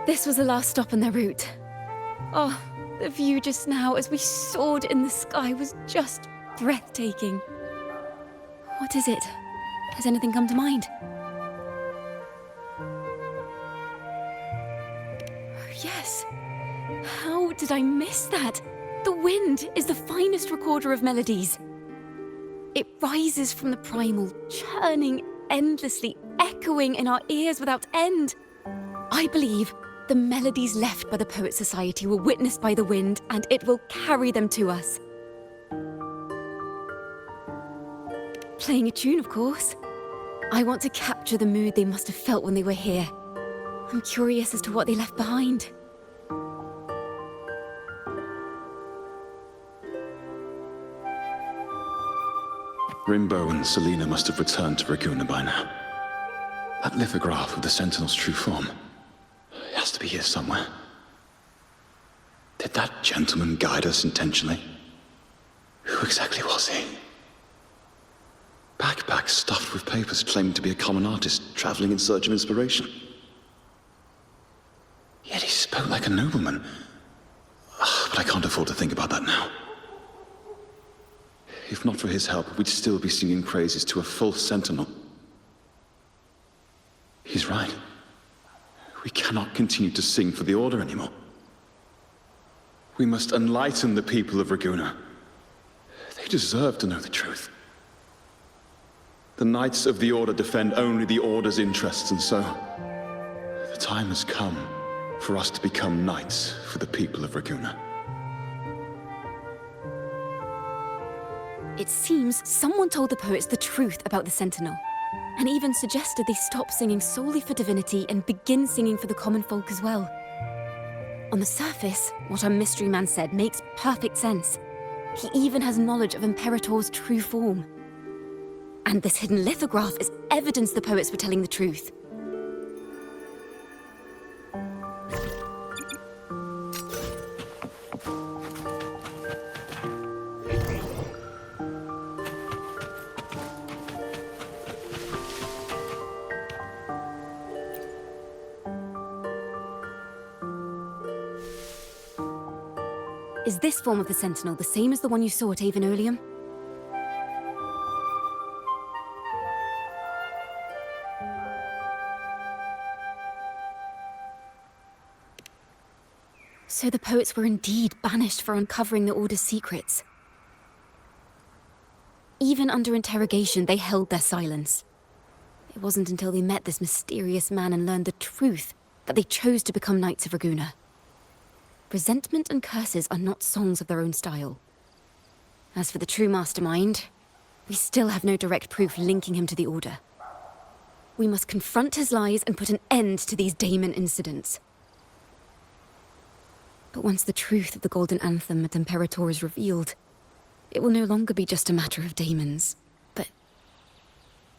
[SPEAKER 6] This was the last stop on their route. Oh, the view just now as we soared in the sky was just breathtaking. What is it? Has anything come to mind? Oh, yes. How did I miss that? The wind is the finest recorder of melodies. It rises from the primal, churning endlessly, echoing in our ears without end. I believe the melodies left by the Poet Society were witnessed by the wind, and it will carry them to us. Playing a tune, of course. I want to capture the mood they must have felt when they were here. I'm curious as to what they left behind.
[SPEAKER 10] Rimbo and Selena must have returned to Raguna by now. That lithograph of the Sentinel's true form. It has to be here somewhere. Did that gentleman guide us intentionally? Who exactly was he? Backpack stuffed with papers claiming to be a common artist traveling in search of inspiration. Yet he spoke like a nobleman. But I can't afford to think about that now. If not for his help, we'd still be singing praises to a false sentinel. He's right. We cannot continue to sing for the Order anymore. We must enlighten the people of Raguna. They deserve to know the truth. The Knights of the Order defend only the Order's interests, and so the time has come for us to become knights for the people of Raguna.
[SPEAKER 6] It seems someone told the poets the truth about the Sentinel, and even suggested they stop singing solely for divinity and begin singing for the common folk as well. On the surface, what our mystery man said makes perfect sense. He even has knowledge of Imperator's true form. And this hidden lithograph is evidence the poets were telling the truth. Is this form of the Sentinel the same as the one you saw at Avon Oleum? So the poets were indeed banished for uncovering the Order's secrets. Even under interrogation, they held their silence. It wasn't until they met this mysterious man and learned the truth that they chose to become Knights of Raguna. Resentment and curses are not songs of their own style. As for the true mastermind, we still have no direct proof linking him to the Order. We must confront his lies and put an end to these Daemon incidents. But once the truth of the Golden Anthem at Imperator is revealed, it will no longer be just a matter of daemons. But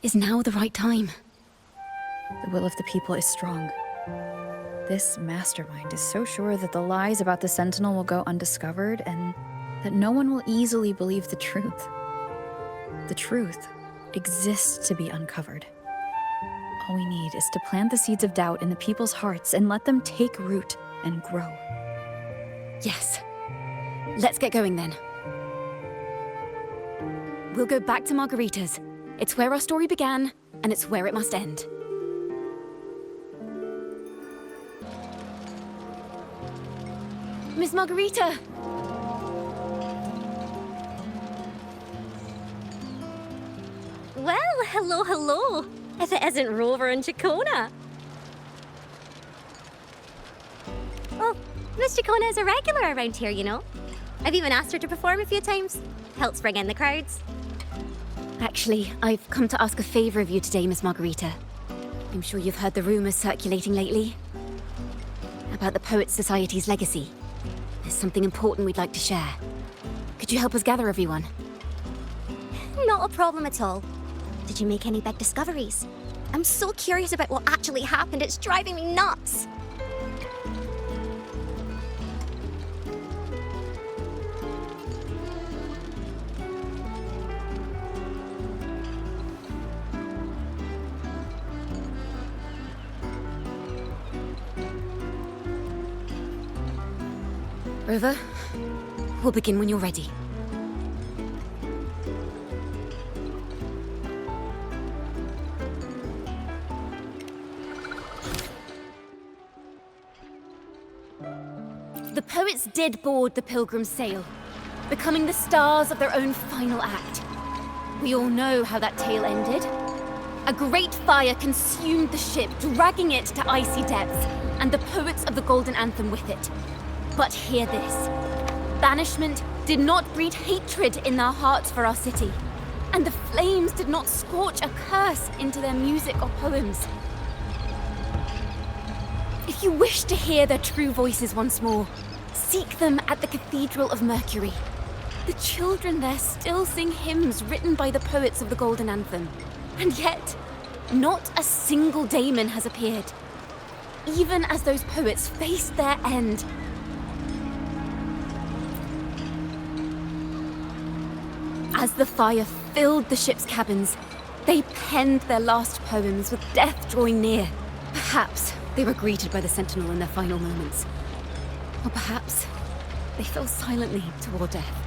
[SPEAKER 6] is now the right time?
[SPEAKER 8] The will of the people is strong. This mastermind is so sure that the lies about the Sentinel will go undiscovered and that no one will easily believe the truth. The truth exists to be uncovered. All we need is to plant the seeds of doubt in the people's hearts and let them take root and grow.
[SPEAKER 6] Yes. Let's get going then. We'll go back to Margarita's. It's where our story began, and it's where it must end. Miss Margarita!
[SPEAKER 16] Well, hello, hello. If it isn't Rover and Ciaccona. Well, Miss Ciaccona is a regular around here, you know. I've even asked her to perform a few times. Helps bring in the crowds.
[SPEAKER 6] Actually, I've come to ask a favor of you today, Miss Margarita. I'm sure you've heard the rumors circulating lately about the Poets Society's legacy. There's something important we'd like to share. Could you help us gather everyone?
[SPEAKER 16] Not a problem at all. Did you make any big discoveries? I'm so curious about what actually happened. It's driving me nuts.
[SPEAKER 6] Rover, we'll begin when you're ready. The poets did board the Pilgrim's sail, becoming the stars of their own final act. We all know how that tale ended. A great fire consumed the ship, dragging it to icy depths, and the poets of the Golden Anthem with it. But hear this. Banishment did not breed hatred in their hearts for our city, and the flames did not scorch a curse into their music or poems. If you wish to hear their true voices once more, seek them at the Cathedral of Mercury. The children there still sing hymns written by the poets of the Golden Anthem. And yet, not a single daemon has appeared, even as those poets faced their end. As the fire filled the ship's cabins, they penned their last poems with death drawing near. Perhaps they were greeted by the Sentinel in their final moments. Or perhaps they fell silently toward death.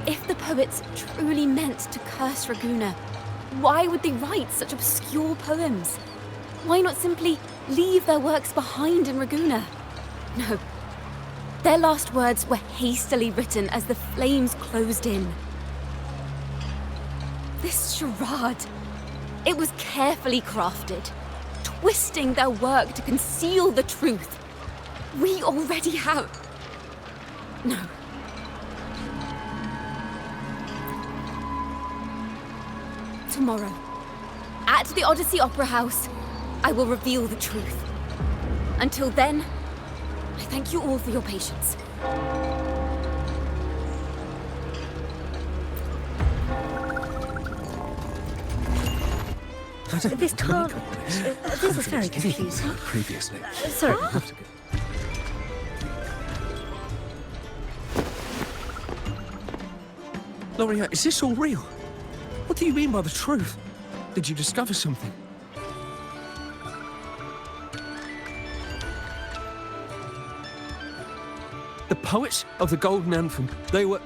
[SPEAKER 6] If the poets truly meant to curse Raguna, why would they write such obscure poems? Why not simply leave their works behind in Raguna? No. Their last words were hastily written as the flames closed in. This charade, it was carefully crafted, twisting their work to conceal the truth. We already have... No. Tomorrow, at the Odyssey Opera House, I will reveal the truth. Until then, I thank you all for your patience.
[SPEAKER 17] This can't... this is very confusing.
[SPEAKER 3] Previously.
[SPEAKER 17] Sorry.
[SPEAKER 2] Loria, is this all real? What do you mean by the truth? Did you discover something? The poets of the Golden Anthem, they were...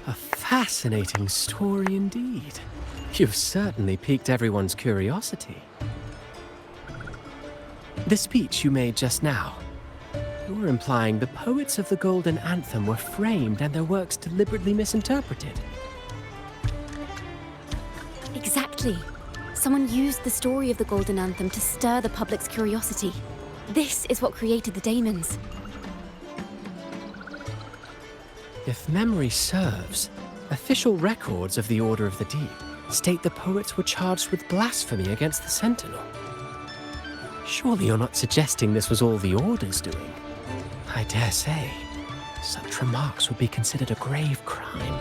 [SPEAKER 4] A fascinating story indeed. You've certainly piqued everyone's curiosity. The speech you made just now, you were implying the poets of the Golden Anthem were framed and their works deliberately misinterpreted.
[SPEAKER 6] Exactly. Someone used the story of the Golden Anthem to stir the public's curiosity. This is what created the daemons.
[SPEAKER 4] If memory serves, official records of the Order of the Deep state the poets were charged with blasphemy against the Sentinel. Surely you're not suggesting this was all the Order's doing? I dare say, such remarks would be considered a grave crime,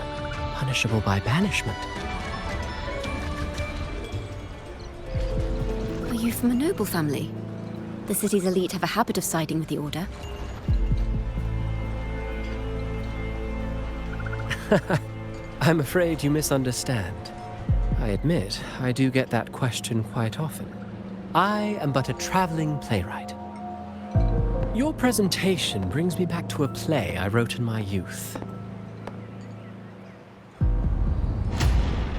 [SPEAKER 4] punishable by banishment.
[SPEAKER 6] Are you from a noble family? The city's elite have a habit of siding with the Order.
[SPEAKER 4] I'm afraid you misunderstand. I admit, I do get that question quite often. I am but a traveling playwright. Your presentation brings me back to a play I wrote in my youth.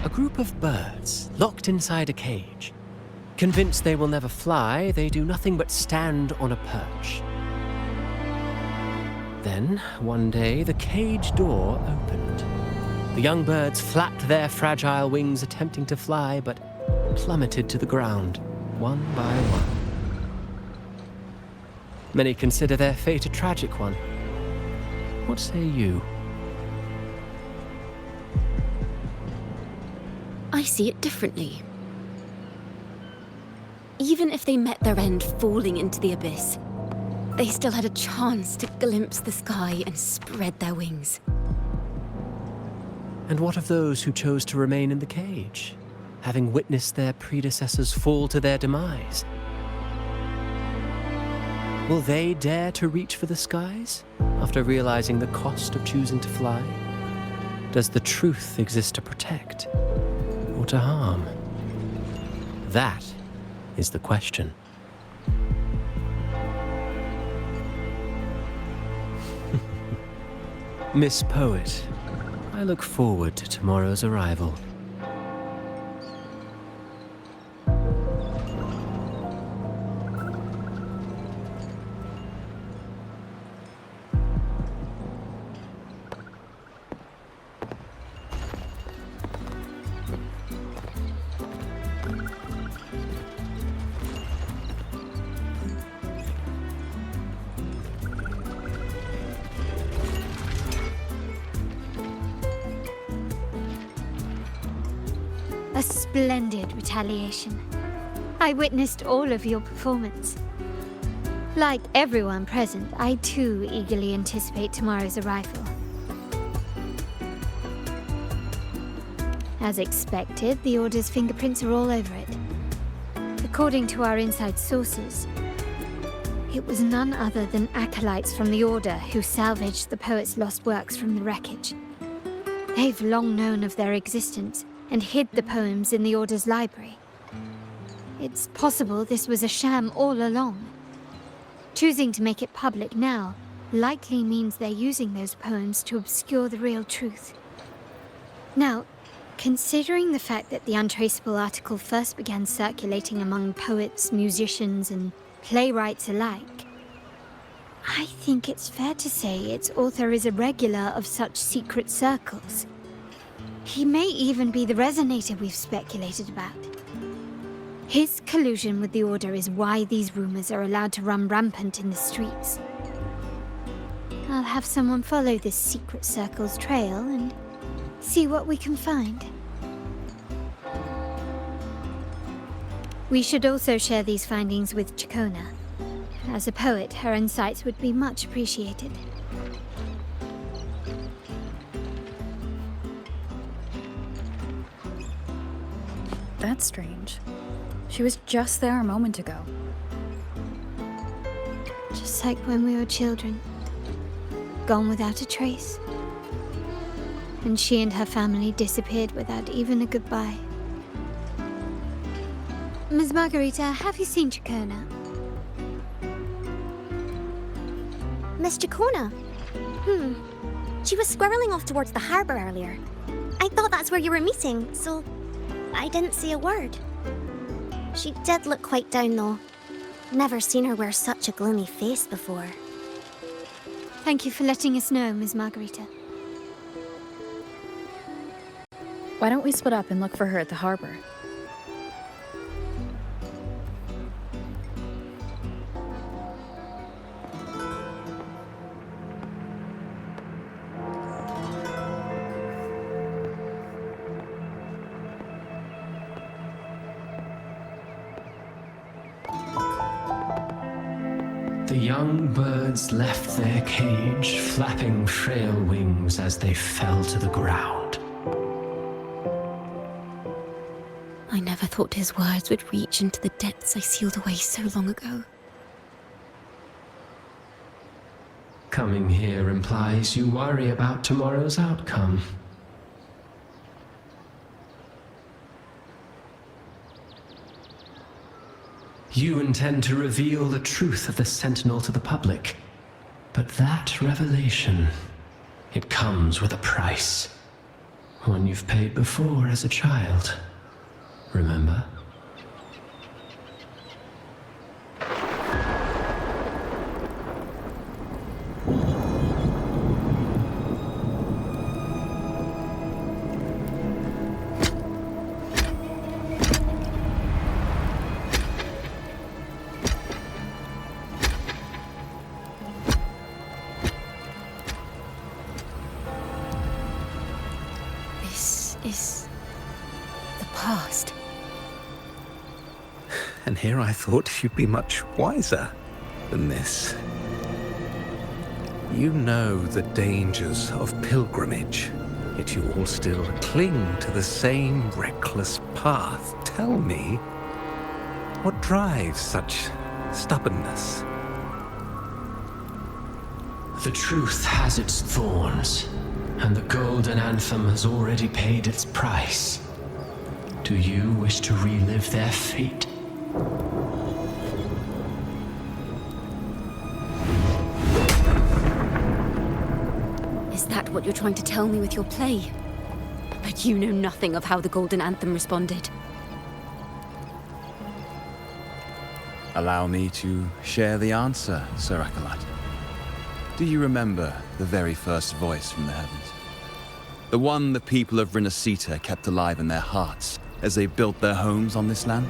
[SPEAKER 4] A group of birds locked inside a cage. Convinced they will never fly, they do nothing but stand on a perch. Then, one day, the cage door opened. The young birds flapped their fragile wings attempting to fly, but plummeted to the ground, one by one. Many consider their fate a tragic one. What say you?
[SPEAKER 6] I see it differently. Even if they met their end falling into the abyss, they still had a chance to glimpse the sky and spread their wings.
[SPEAKER 4] And what of those who chose to remain in the cage, having witnessed their predecessors fall to their demise? Will they dare to reach for the skies after realizing the cost of choosing to fly? Does the truth exist to protect or to harm? That is the question. Miss Poet, I look forward to tomorrow's arrival.
[SPEAKER 1] A splendid retaliation. I witnessed all of your performance. Like everyone present, I too eagerly anticipate tomorrow's arrival. As expected, the Order's fingerprints are all over it. According to our inside sources, it was none other than acolytes from the Order who salvaged the poet's lost works from the wreckage. They've long known of their existence and hid the poems in the Order's library. It's possible this was a sham all along. Choosing to make it public now likely means they're using those poems to obscure the real truth. Now, Considering the fact that the untraceable article first began circulating among poets, musicians, and playwrights alike, I think it's fair to say its author is a regular of such secret circles. He may even be the resonator we've speculated about. His collusion with the Order is why these rumors are allowed to run rampant in the streets. I'll have someone follow this secret circle's trail and see what we can find. We should also share these findings with Ciaccona. As a poet, her insights would be much appreciated.
[SPEAKER 8] That's strange. She was just there a moment ago.
[SPEAKER 1] Just like when we were children. Gone without a trace. And she and her family disappeared without even a goodbye. Ms. Margarita, have you seen Ciaccona?
[SPEAKER 16] Miss Ciaccona? She was squirreling off towards the harbor earlier. I thought that's where you were meeting, so I didn't say a word. She did look quite down, though. Never seen her wear such a gloomy face before.
[SPEAKER 1] Thank you for letting us know, Ms. Margarita.
[SPEAKER 8] Why don't we split up and look for her at the harbor?
[SPEAKER 4] The young birds left their cage, flapping frail wings as they fell to the ground.
[SPEAKER 6] I never thought his words would reach into the depths I sealed away so long ago.
[SPEAKER 4] Coming here implies you worry about tomorrow's outcome. You intend to reveal the truth of the Sentinel to the public. But that revelation, it comes with a price. One you've paid before as a child. Remember?
[SPEAKER 6] Is the past.
[SPEAKER 9] And here I thought you'd be much wiser than this. You know the dangers of pilgrimage, yet you all still cling to the same reckless path. Tell me, what drives such stubbornness?
[SPEAKER 4] The truth has its thorns, and the Golden Anthem has already paid its price. Do you wish to relive their fate?
[SPEAKER 6] Is that what you're trying to tell me with your play? But you know nothing of how the Golden Anthem responded.
[SPEAKER 10] Allow me to share the answer, Sir Acolyte. Do you remember the very first voice from the heavens? The one the people of Renesita kept alive in their hearts as they built their homes on this land?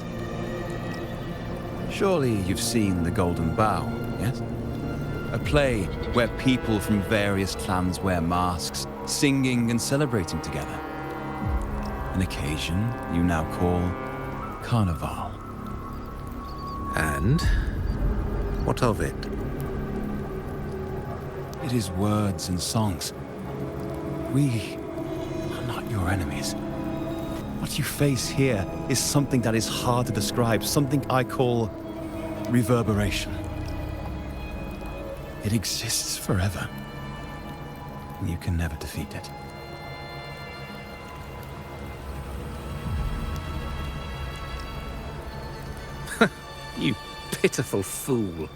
[SPEAKER 10] Surely you've seen The Golden Bough, yes? A play where people from various clans wear masks, singing and celebrating together. An occasion you now call Carnival.
[SPEAKER 9] And what of it?
[SPEAKER 10] It is words and songs. We are not your enemies. What you face here is something that is hard to describe, something I call reverberation. It exists forever, and you can never defeat it.
[SPEAKER 9] You pitiful fool.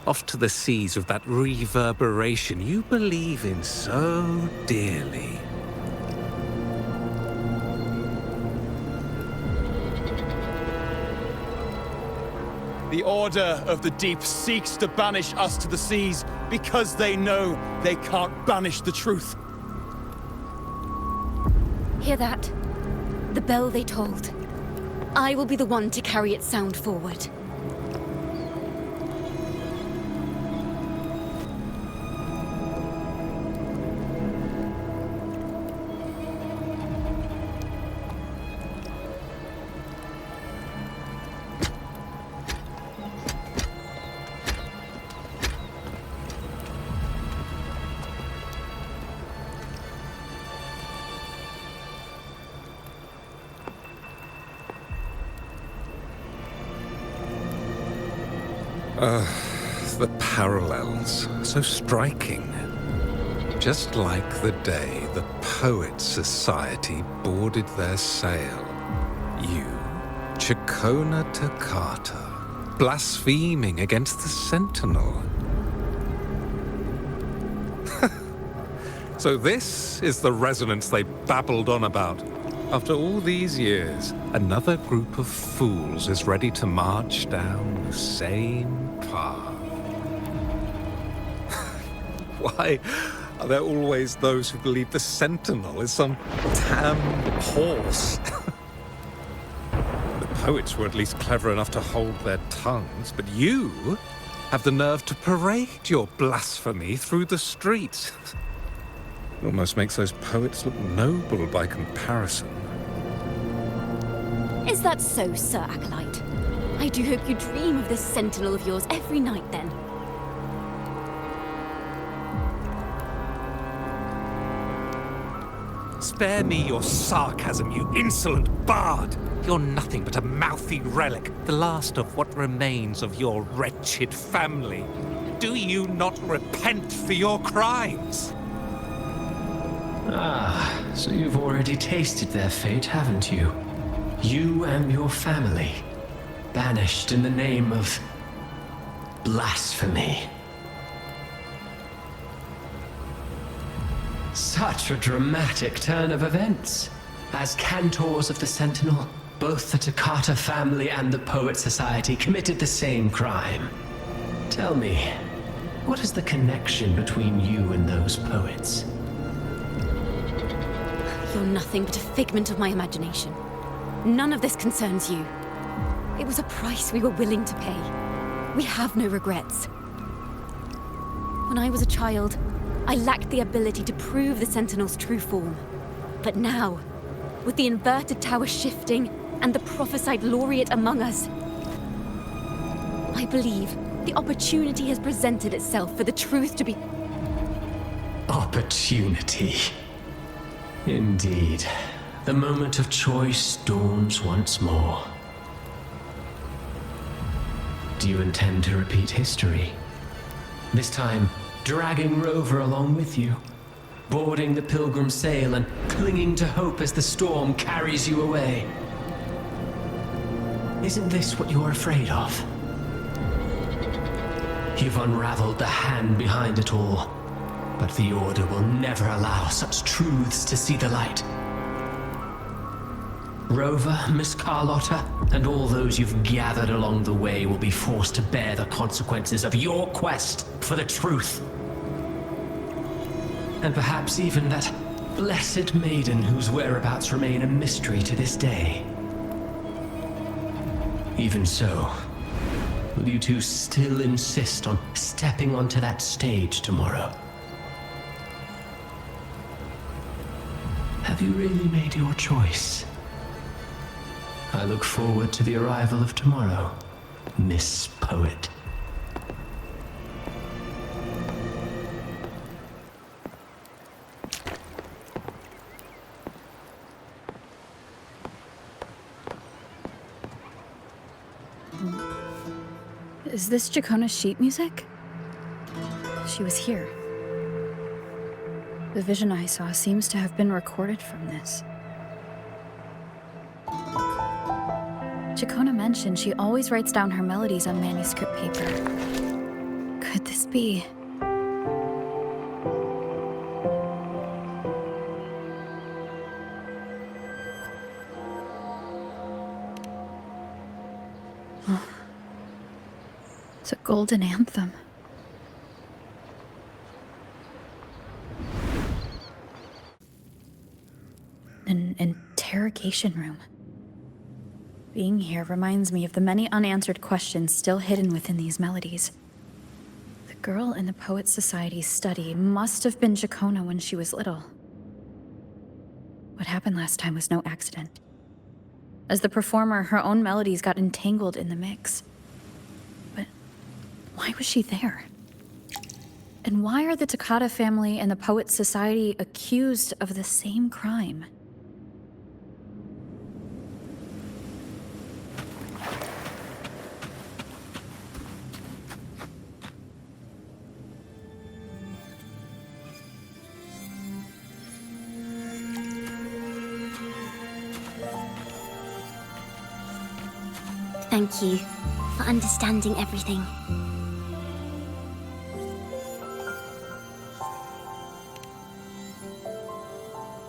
[SPEAKER 9] Off to the seas of that reverberation you believe in so dearly.
[SPEAKER 13] The Order of the Deep seeks to banish us to the seas because they know they can't banish the truth.
[SPEAKER 6] Hear that? The bell they tolled. I will be the one to carry its sound forward.
[SPEAKER 18] The parallels, so striking. Just like the day the Poets Society boarded their sail. You, Ciaccona Toccata, blaspheming against the Sentinel. So this is the resonance they babbled on about. After all these years, another group of fools is ready to march down the same path. Why are there always those who believe the Sentinel is some damn horse? The poets were at least clever enough to hold their tongues, but you have the nerve to parade your blasphemy through the streets. It almost makes those poets look noble by comparison.
[SPEAKER 6] Is that so, Sir Acolyte? I do hope you dream of this Sentinel of yours every night, then.
[SPEAKER 18] Spare me your sarcasm, you insolent bard! You're nothing but a mouthy relic, the last of what remains of your wretched family. Do you not repent for your crimes?
[SPEAKER 4] Ah, so you've already tasted their fate, haven't you? You and your family, banished in the name of blasphemy. Such a dramatic turn of events. As cantors of the Sentinel, both the Toccata family and the Poet Society committed the same crime. Tell me, what is the connection between you and those poets?
[SPEAKER 6] You're nothing but a figment of my imagination. None of this concerns you. It was a price we were willing to pay. We have no regrets. When I was a child, I lacked the ability to prove the Sentinel's true form. But now, with the inverted tower shifting and the prophesied laureate among us, I believe the opportunity has presented itself for the truth to be...
[SPEAKER 4] Opportunity. Indeed. The moment of choice dawns once more. Do you intend to repeat history? This time, dragging Rover along with you, boarding the pilgrim sail and clinging to hope as the storm carries you away. Isn't this what you're afraid of? You've unraveled the hand behind it all, but the Order will never allow such truths to see the light. Rover, Miss Carlotta, and all those you've gathered along the way will be forced to bear the consequences of your quest for the truth. And perhaps even that blessed maiden whose whereabouts remain a mystery to this day. Even so, will you two still insist on stepping onto that stage tomorrow? Have you really made your choice? I look forward to the arrival of tomorrow, Miss Poet.
[SPEAKER 8] Is this Ciaccona's sheet music? She was here. The vision I saw seems to have been recorded from this. Ciaccona mentioned she always writes down her melodies on manuscript paper. Could this be? The Golden Anthem. An interrogation room. Being here reminds me of the many unanswered questions still hidden within these melodies. The girl in the Poets Society's study must have been Ciaccona when she was little. What happened last time was no accident. As the performer, her own melodies got entangled in the mix. But why was she there? And why are the Toccata family and the Poets Society accused of the same crime?
[SPEAKER 12] Thank you for understanding everything.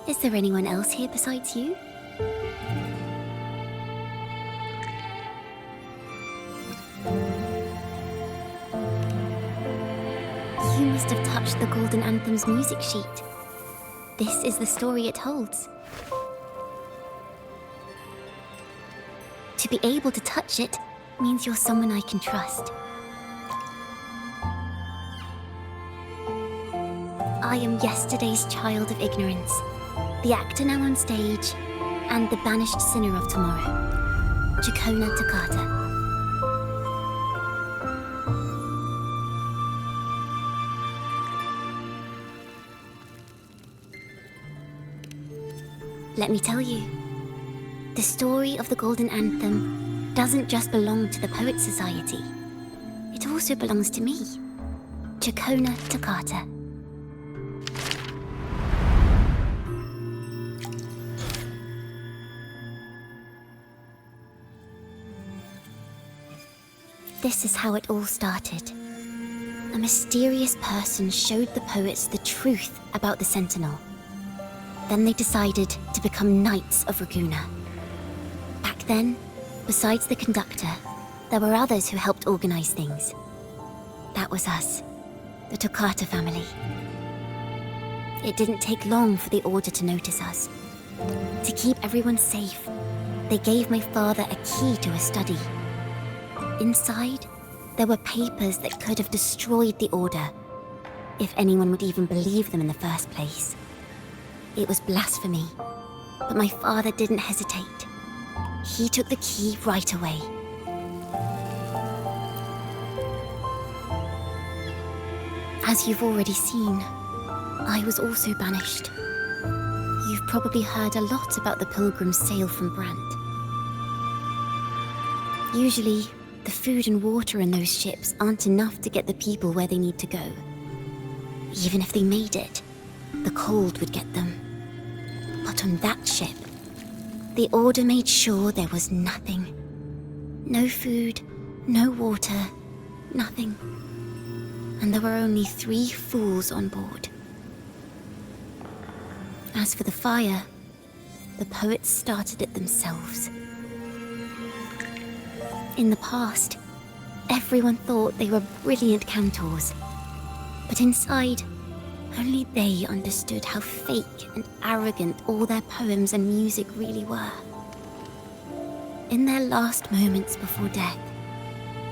[SPEAKER 12] Is there anyone else here besides you? You must have touched the Golden Anthem's music sheet. This is the story it holds. To be able to touch it means you're someone I can trust. I am yesterday's child of ignorance, the actor now on stage, and the banished sinner of tomorrow, Ciaccona Toccata. Let me tell you. The story of the Golden Anthem doesn't just belong to the Poets Society. It also belongs to me, Ciaccona Toccata. This is how it all started. A mysterious person showed the poets the truth about the Sentinel. Then they decided to become Knights of Raguena. Then, besides the conductor, there were others who helped organize things. That was us, the Toccata family. It didn't take long for the Order to notice us. To keep everyone safe, they gave my father a key to a study. Inside, there were papers that could have destroyed the Order, if anyone would even believe them in the first place. It was blasphemy, but my father didn't hesitate. He took the key right away. As you've already seen, I was also banished. You've probably heard a lot about the pilgrims' sail from Brant. Usually, the food and water in those ships aren't enough to get the people where they need to go. Even if they made it, the cold would get them. But on that ship, the Order made sure there was nothing. No food, no water, nothing. And there were only 3 fools on board. As for the fire, the poets started it themselves. In the past, everyone thought they were brilliant cantors. But inside, only they understood how fake and arrogant all their poems and music really were. In their last moments before death,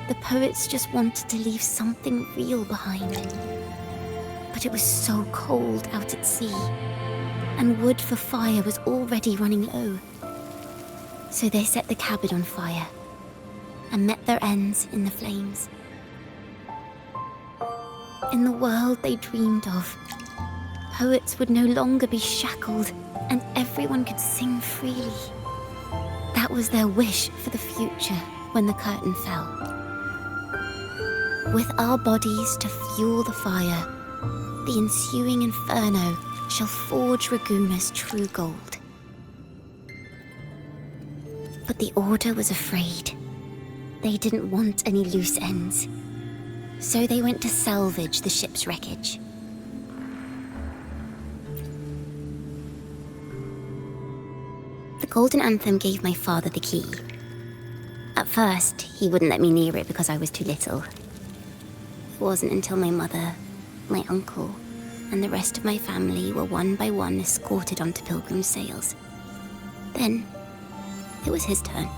[SPEAKER 12] the poets just wanted to leave something real behind. But it was so cold out at sea, and wood for fire was already running low. So they set the cabin on fire, and met their ends in the flames. In the world they dreamed of, poets would no longer be shackled, and everyone could sing freely. That was their wish for the future when the curtain fell. With our bodies to fuel the fire, the ensuing inferno shall forge Raguena's true gold. But the Order was afraid. They didn't want any loose ends. So they went to salvage the ship's wreckage. The Golden Anthem gave my father the key. At first, he wouldn't let me near it because I was too little.
[SPEAKER 6] wasn't until my mother, my uncle, and the rest of my family were one by one escorted onto Pilgrim's sails. Then, it was his turn.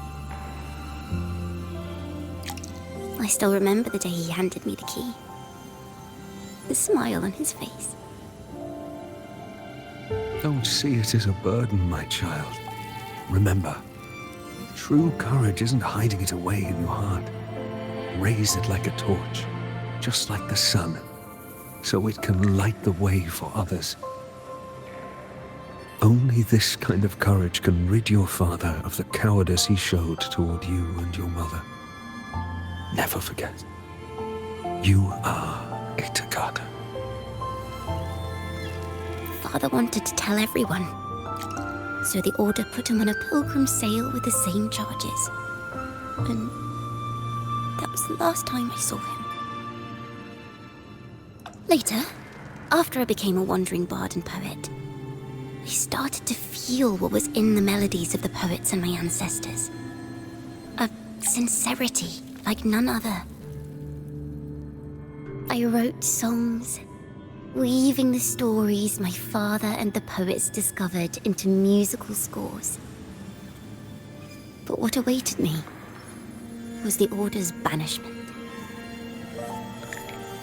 [SPEAKER 6] I still remember the day he handed me the key. The smile on his face.
[SPEAKER 19] Don't see it as a burden, my child. Remember, true courage isn't hiding it away in your heart. Raise it like a torch, just like the sun, so it can light the way for others. Only this kind of courage can rid your father of the cowardice he showed toward you and your mother. Never forget, you are a Ciaccona.
[SPEAKER 6] Father wanted to tell everyone, so the Order put him on a pilgrim sail with the same charges. And that was the last time I saw him. Later, after I became a wandering bard and poet, I started to feel what was in the melodies of the poets and my ancestors. A sincerity like none other. I wrote songs, weaving the stories my father and the poets discovered into musical scores. But what awaited me was the Order's banishment.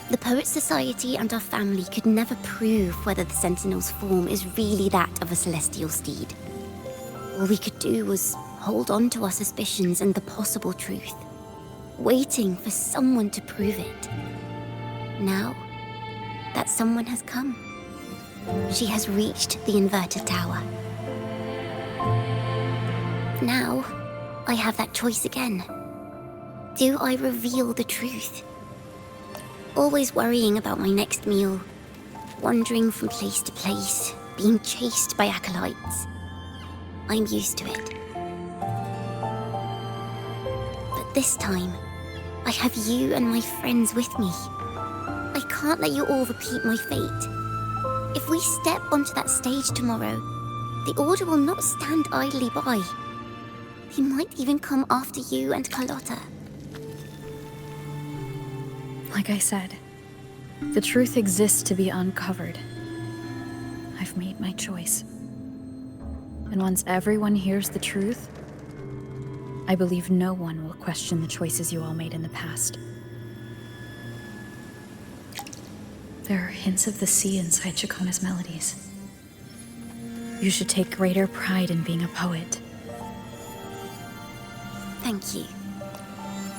[SPEAKER 6] The Poets Society and our family could never prove whether the Sentinel's form is really that of a celestial steed. All we could do was hold on to our suspicions and the possible truth, waiting for someone to prove it. Now, that someone has come. She has reached the inverted tower. Now, I have that choice again. Do I reveal the truth? Always worrying about my next meal, wandering from place to place, being chased by acolytes. I'm used to it. But this time, I have you and my friends with me. I can't let you all repeat my fate. If we step onto that stage tomorrow, the Order will not stand idly by. They might even come after you and Carlotta.
[SPEAKER 8] Like I said, the truth exists to be uncovered. I've made my choice. And once everyone hears the truth, I believe no one will question the choices you all made in the past. There are hints of the sea inside Ciaccona's melodies. You should take greater pride in being a poet.
[SPEAKER 6] Thank you.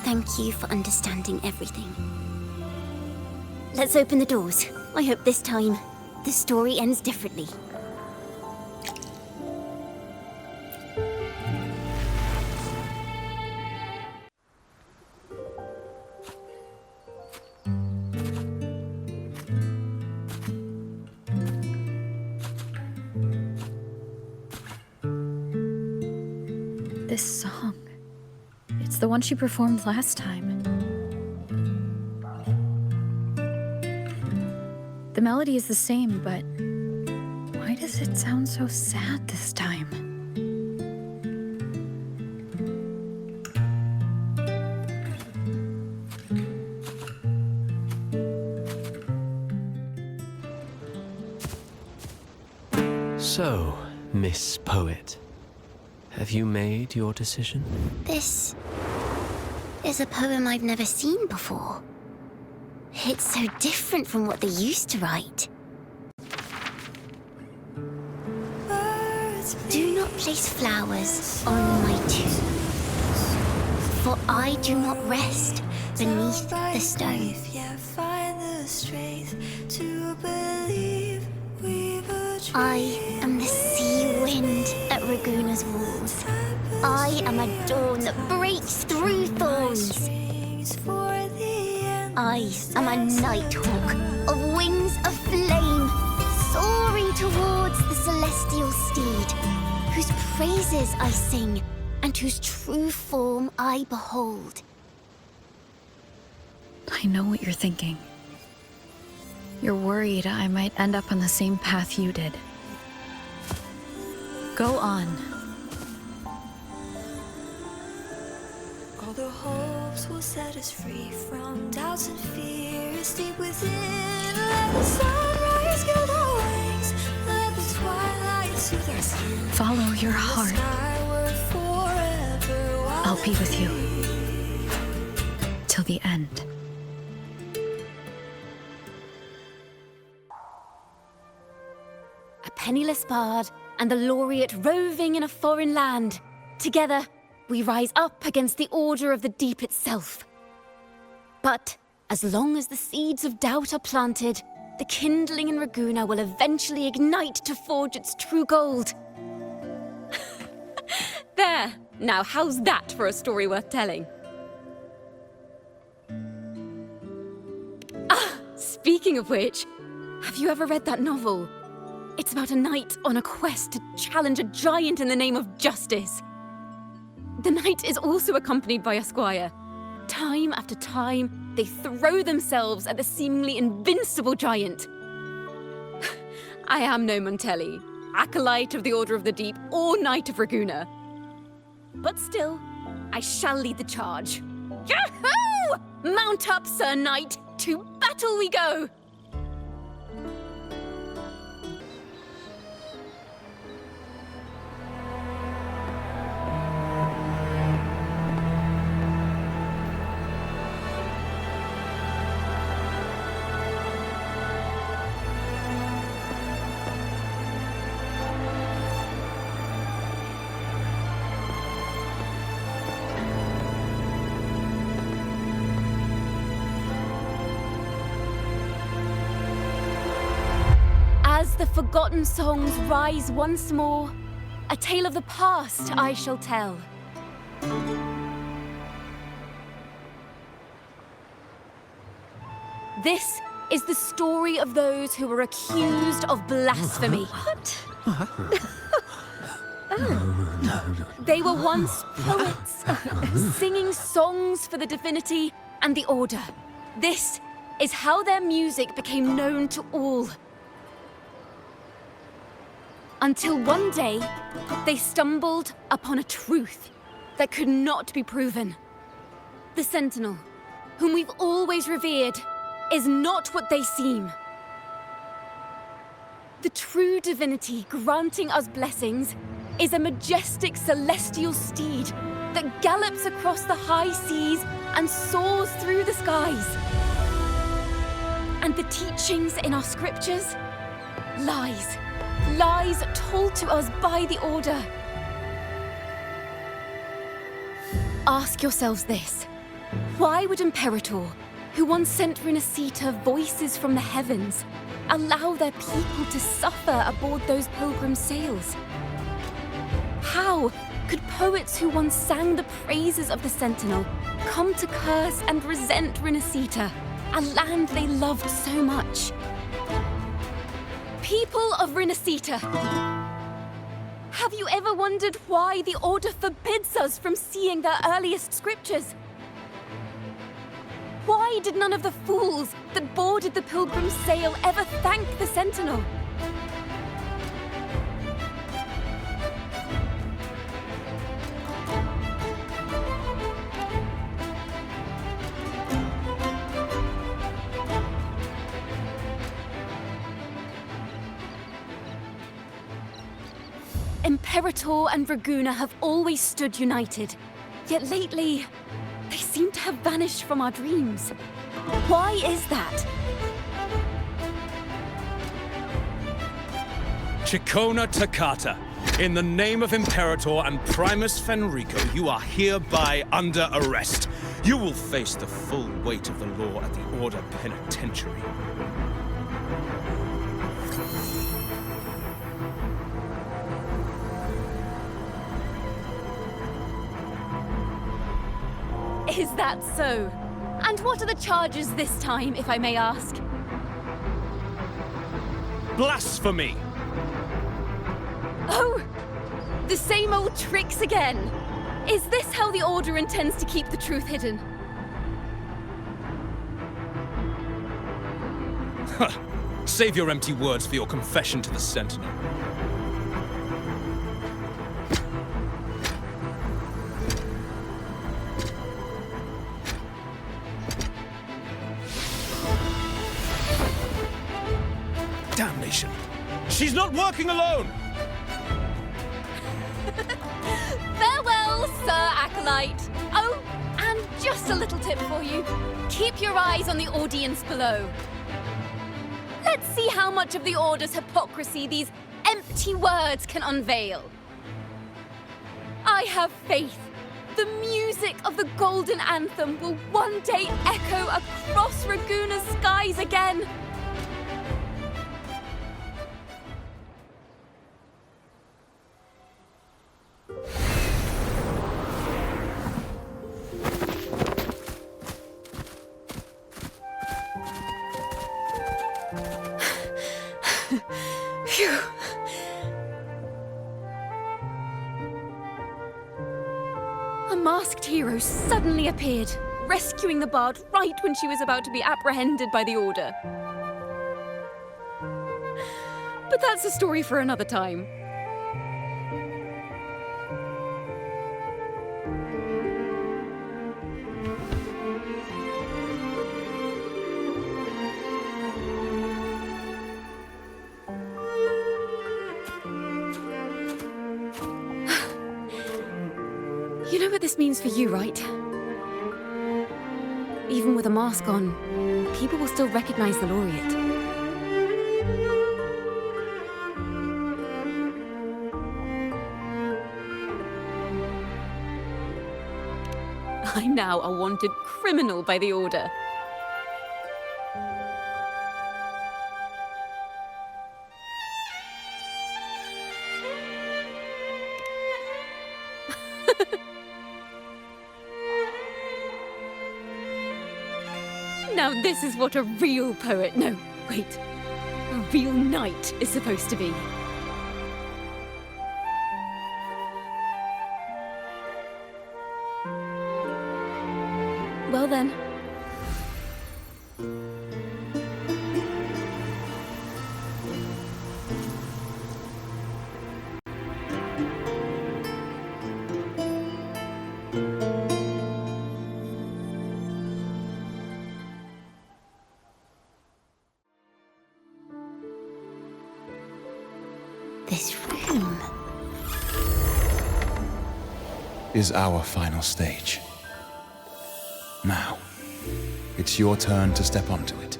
[SPEAKER 6] Thank you for understanding everything. Let's open the doors. I hope this time, the story ends differently.
[SPEAKER 8] This song. It's the one she performed last time. The melody is the same, but why does it sound so sad this time?
[SPEAKER 4] So, Miss Poet, have you made your decision?
[SPEAKER 6] This is a poem I've never seen before. It's so different from what they used to write. Do not place flowers on my tomb, for I do not rest beneath the stone. I am the sea wind at Raguna's walls. I am a dawn that breaks through thorns. I am a nighthawk of wings of flame, soaring towards the celestial steed, whose praises I sing and whose true form I behold.
[SPEAKER 8] I know what you're thinking. You're worried I might end up on the same path you did. Go on.
[SPEAKER 5] All the hopes will set us free from doubts and fears deep within. Let the sunrise gild our wings. Let the twilight soothe our skin.
[SPEAKER 8] Follow your heart. I'll be with you till the end.
[SPEAKER 6] A penniless bard and the laureate roving in a foreign land. Together, we rise up against the order of the deep itself. But as long as the seeds of doubt are planted, the kindling in Raguna will eventually ignite to forge its true gold. There! Now, how's that for a story worth telling? Ah! Speaking of which, have you ever read that novel? It's about a knight on a quest to challenge a giant in the name of justice. The knight is also accompanied by a squire. Time after time, they throw themselves at the seemingly invincible giant. I am no Montelli, acolyte of the Order of the Deep, or Knight of Raguna. But still, I shall lead the charge. Yahoo! Mount up, Sir Knight! To battle we go! As the forgotten songs rise once more, a tale of the past I shall tell. This is the story of those who were accused of blasphemy. What? They were once poets, singing songs for the divinity and the order. This is how their music became known to all. Until one day, they stumbled upon a truth that could not be proven. The Sentinel, whom we've always revered, is not what they seem. The true divinity granting us blessings is a majestic celestial steed that gallops across the high seas and soars through the skies. And the teachings in our scriptures? Lies. Lies told to us by the Order. Ask yourselves this. Why would Imperator, who once sent Renacita voices from the heavens, allow their people to suffer aboard those pilgrim sails? How could poets who once sang the praises of the Sentinel come to curse and resent Renacita, a land they loved so much? People of Renacita, have you ever wondered why the Order forbids us from seeing their earliest scriptures? Why did none of the fools that boarded the Pilgrim's sail ever thank the Sentinel? Imperator and Raguna have always stood united, yet lately, they seem to have vanished from our dreams. Why is that?
[SPEAKER 2] Ciaccona Toccata, in the name of Imperator and Primus Fenrico, you are hereby under arrest. You will face the full weight of the law at the Order Penitentiary.
[SPEAKER 6] Is that so? And what are the charges this time, if I may ask?
[SPEAKER 2] Blasphemy!
[SPEAKER 6] Oh! The same old tricks again! Is this how the Order intends to keep the truth hidden?
[SPEAKER 2] Save your empty words for your confession to the Sentinel.
[SPEAKER 13] She's not working alone!
[SPEAKER 20] Farewell, Sir Acolyte. Oh, and just a little tip for you. Keep your eyes on the audience below. Let's see how much of the Order's hypocrisy these empty words can unveil. I have faith. The music of the Golden Anthem will one day echo across Raguna's skies again. Phew. A masked hero suddenly appeared, rescuing the bard right when she was about to be apprehended by the Order. But that's a story for another time. You know what this means for you, right? Even with a mask on, people will still recognize the laureate. I'm now a wanted criminal by the Order. Now this is what a real poet, no, wait, a real knight is supposed to be. Well then.
[SPEAKER 12] This room
[SPEAKER 10] is our final stage. Now, it's your turn to step onto it.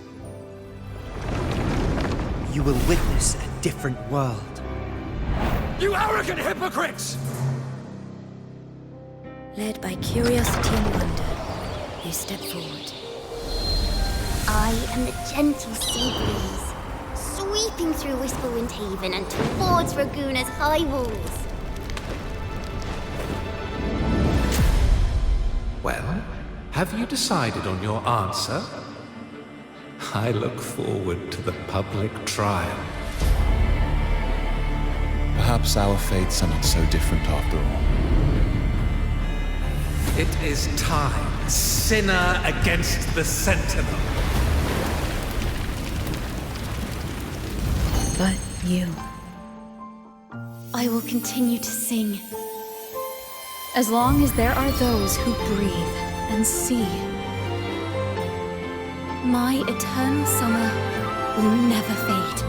[SPEAKER 3] You will witness a different world.
[SPEAKER 2] You arrogant hypocrites!
[SPEAKER 7] Led by curiosity and wonder, you step forward.
[SPEAKER 12] I am the gentle sea breeze, sweeping through Whisperwind Haven and towards Raguna's high walls.
[SPEAKER 18] Well, have you decided on your answer? I look forward to the public trial.
[SPEAKER 10] Perhaps our fates are not so different after all.
[SPEAKER 18] It is time, sinner against the Sentinel.
[SPEAKER 20] But you. I will continue to sing. As long as there are those who breathe and see. My eternal summer will never fade.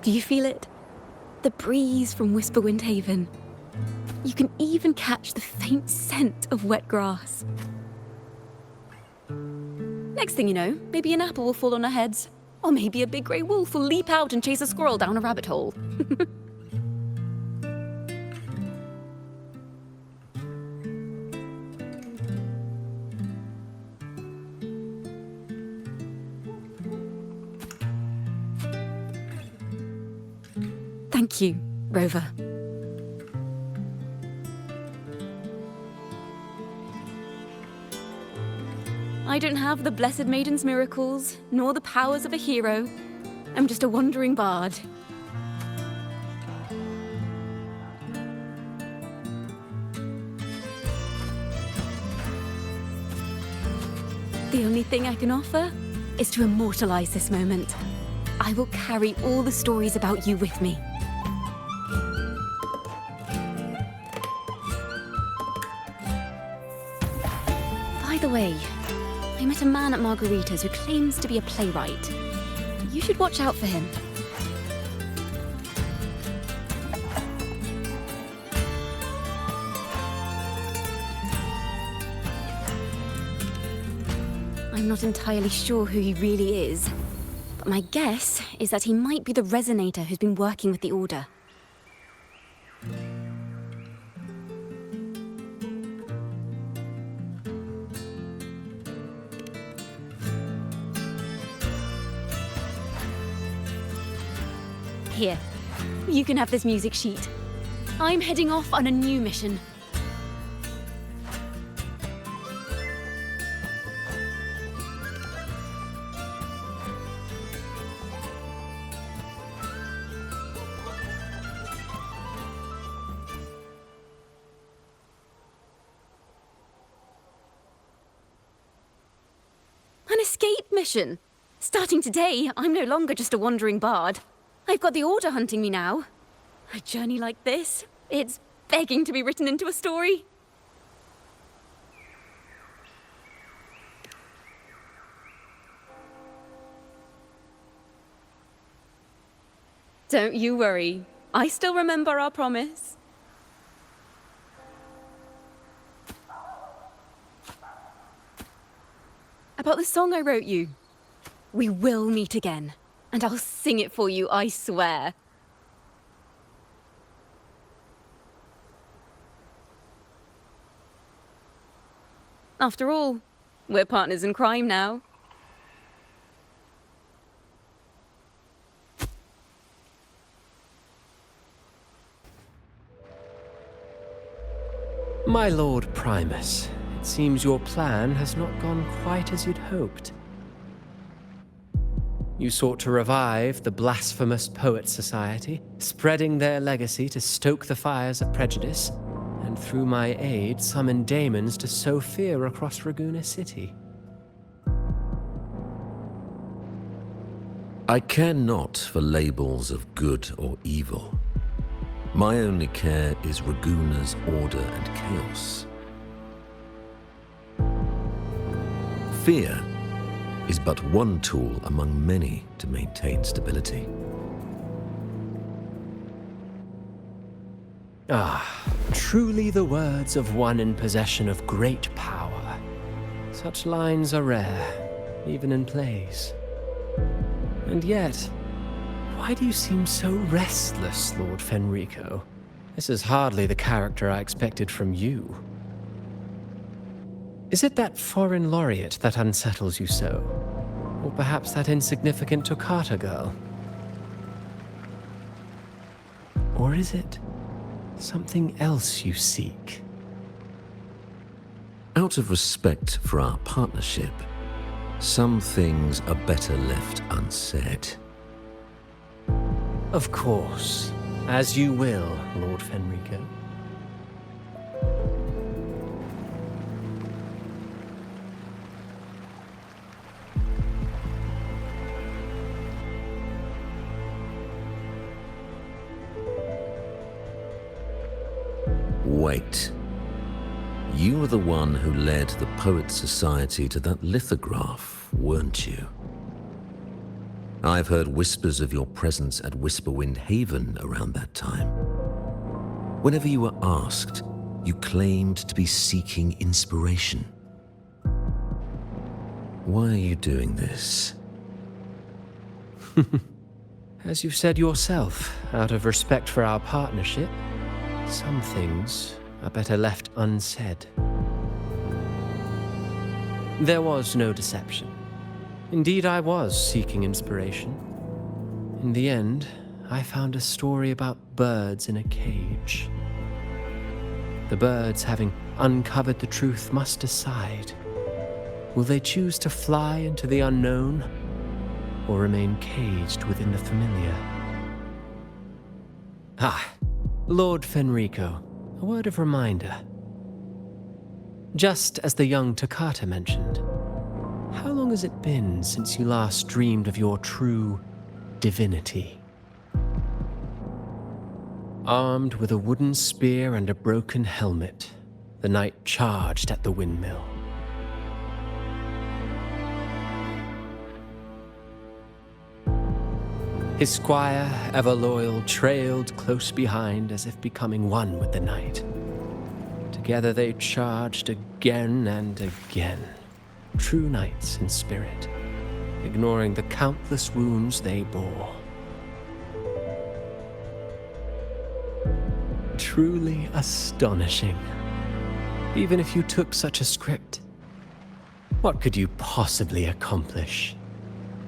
[SPEAKER 20] Do you feel it? The breeze from Whisperwind Haven. You can even catch the faint scent of wet grass. Next thing you know, maybe an apple will fall on our heads. Or maybe a big grey wolf will leap out and chase a squirrel down a rabbit hole. Thank you, Rover. I don't have the Blessed Maiden's miracles, nor the powers of a hero. I'm just a wandering bard. The only thing I can offer is to immortalize this moment. I will carry all the stories about you with me. By the way, I met a man at Margarita's who claims to be a playwright. You should watch out for him. I'm not entirely sure who he really is, but my guess is that he might be the resonator who's been working with the Order. Here, you can have this music sheet. I'm heading off on a new mission. An escape mission! Starting today, I'm no longer just a wandering bard. I've got the Order hunting me now. A journey like this, it's begging to be written into a story. Don't you worry. I still remember our promise. About the song I wrote you. We will meet again. And I'll sing it for you, I swear. After all, we're partners in crime now.
[SPEAKER 4] My Lord Primus, it seems your plan has not gone quite as you'd hoped. You sought to revive the blasphemous Poets Society, spreading their legacy to stoke the fires of prejudice, and through my aid summon daemons to sow fear across Raguena City.
[SPEAKER 21] I care not for labels of good or evil. My only care is Raguena's order and chaos. Fear is but one tool among many to maintain stability.
[SPEAKER 4] Ah, truly the words of one in possession of great power. Such lines are rare, even in plays. And yet, why do you seem so restless, Lord Fenrico? This is hardly the character I expected from you. Is it that foreign laureate that unsettles you so? Or perhaps that insignificant Toccata girl? Or is it something else you seek?
[SPEAKER 21] Out of respect for our partnership, some things are better left unsaid.
[SPEAKER 4] Of course. As you will, Lord Fenrico.
[SPEAKER 21] Wait. You were the one who led the Poets Society to that lithograph, weren't you? I've heard whispers of your presence at Whisperwind Haven around that time. Whenever you were asked, you claimed to be seeking inspiration. Why are you doing this?
[SPEAKER 4] As you've said yourself, out of respect for our partnership, some things are better left unsaid. There was no deception. Indeed, I was seeking inspiration. In the end, I found a story about birds in a cage. The birds, having uncovered the truth, must decide. Will they choose to fly into the unknown, or remain caged within the familiar? Ah, Lord Fenrico, a word of reminder. Just as the young Toccata mentioned, how long has it been since you last dreamed of your true divinity? Armed with a wooden spear and a broken helmet, the knight charged at the windmill. His squire, ever loyal, trailed close behind as if becoming one with the knight. Together they charged again and again, true knights in spirit, ignoring the countless wounds they bore. Truly astonishing. Even if you took such a script, what could you possibly accomplish,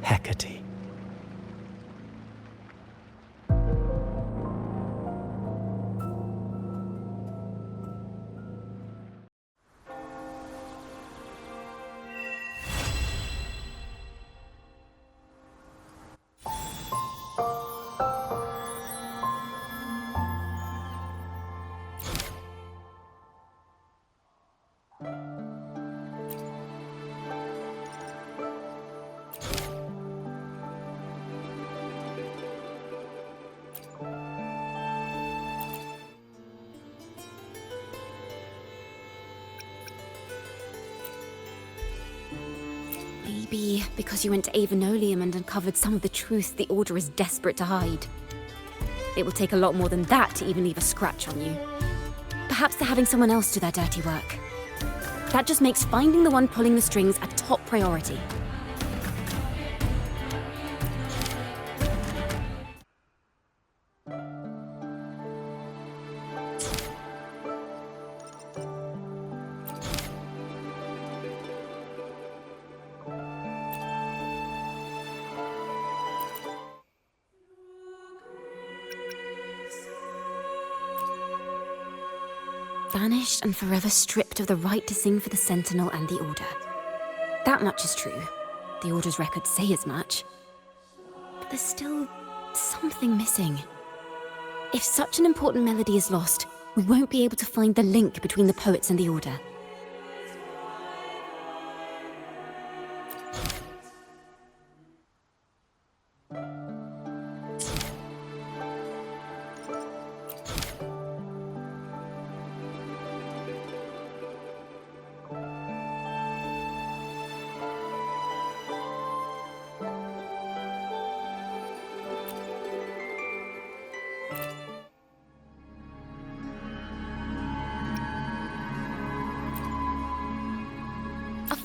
[SPEAKER 4] Hecate?
[SPEAKER 6] Maybe because you went to Avenolium and uncovered some of the truth the Order is desperate to hide. It will take a lot more than that to even leave a scratch on you. Perhaps they're having someone else do their dirty work. That just makes finding the one pulling the strings a top priority. Banished and forever stripped of the right to sing for the Sentinel and the Order. That much is true. The Order's records say as much. But there's still something missing. If such an important melody is lost, we won't be able to find the link between the poets and the Order.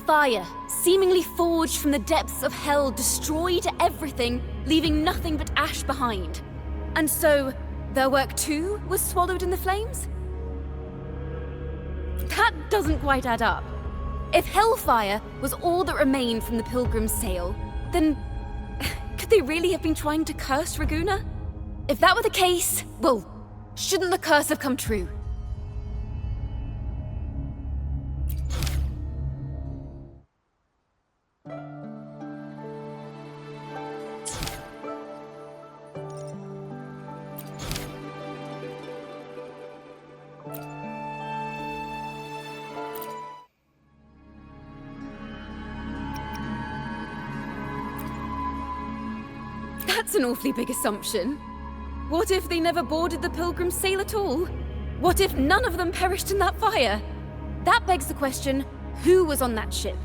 [SPEAKER 6] Fire, seemingly forged from the depths of hell, destroyed everything, leaving nothing but ash behind. And so, their work too was swallowed in the flames? That doesn't quite add up. If hellfire was all that remained from the Pilgrim's sail, then could they really have been trying to curse Raguena? If that were the case, well, shouldn't the curse have come true? That's an awfully big assumption. What if they never boarded the Pilgrim's sail at all? What if none of them perished in that fire? That begs the question, who was on that ship?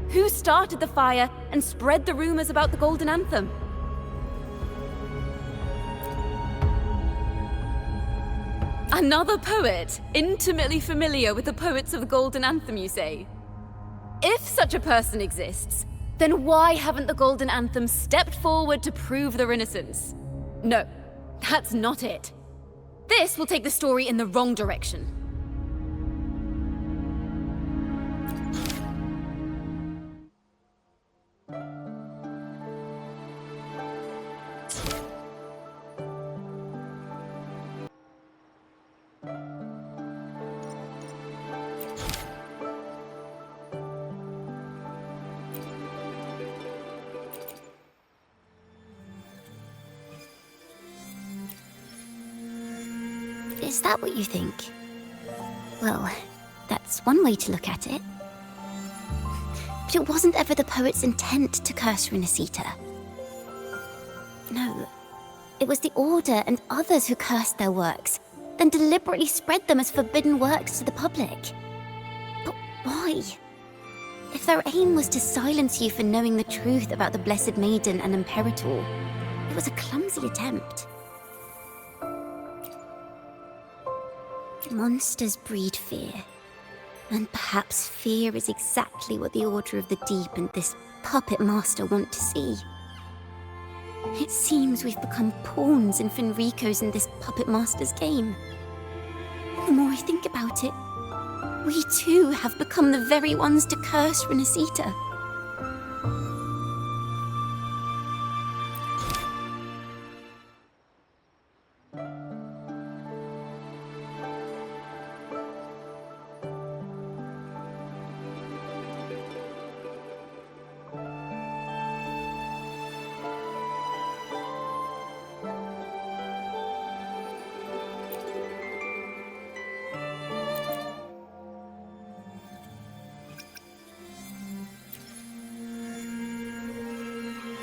[SPEAKER 6] Who started the fire and spread the rumors about the Golden Anthem? Another poet, intimately familiar with the poets of the Golden Anthem, you say? If such a person exists, then why haven't the Golden Anthem stepped forward to prove their innocence? No, that's not it. This will take the story in the wrong direction. Is that what you think? Well, that's one way to look at it. But it wasn't ever the poet's intent to curse Renacita. No, it was the Order and others who cursed their works, then deliberately spread them as forbidden works to the public. But why? If their aim was to silence you for knowing the truth about the Blessed Maiden and Imperator, it was a clumsy attempt. Monsters breed fear. And perhaps fear is exactly what the Order of the Deep and this puppet master want to see. It seems we've become pawns in Fenrico's and this puppet master's game. The more I think about it, we too have become the very ones to curse Renacita.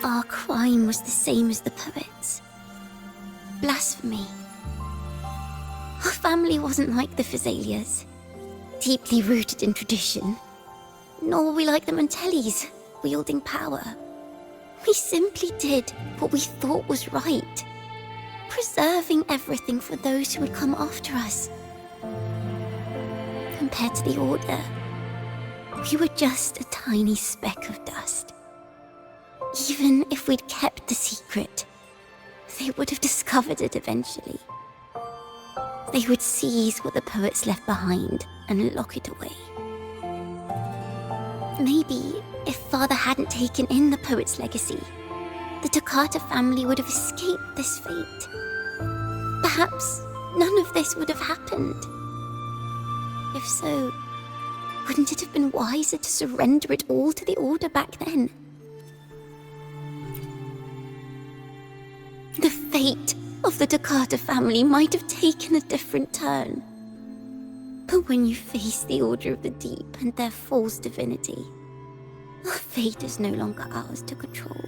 [SPEAKER 6] Our crime was the same as the poets. Blasphemy. Our family wasn't like the Fazalias, deeply rooted in tradition. Nor were we like the Mantellis, wielding power. We simply did what we thought was right, preserving everything for those who would come after us. Compared to the Order, we were just a tiny speck of dust. Even if we'd kept the secret, they would have discovered it eventually. They would seize what the poets left behind and lock it away. Maybe if Father hadn't taken in the poet's legacy, the Toccata family would have escaped this fate. Perhaps none of this would have happened. If so, wouldn't it have been wiser to surrender it all to the Order back then? The fate of the Toccata family might have taken a different turn. But when you face the Order of the Deep and their false divinity, our fate is no longer ours to control.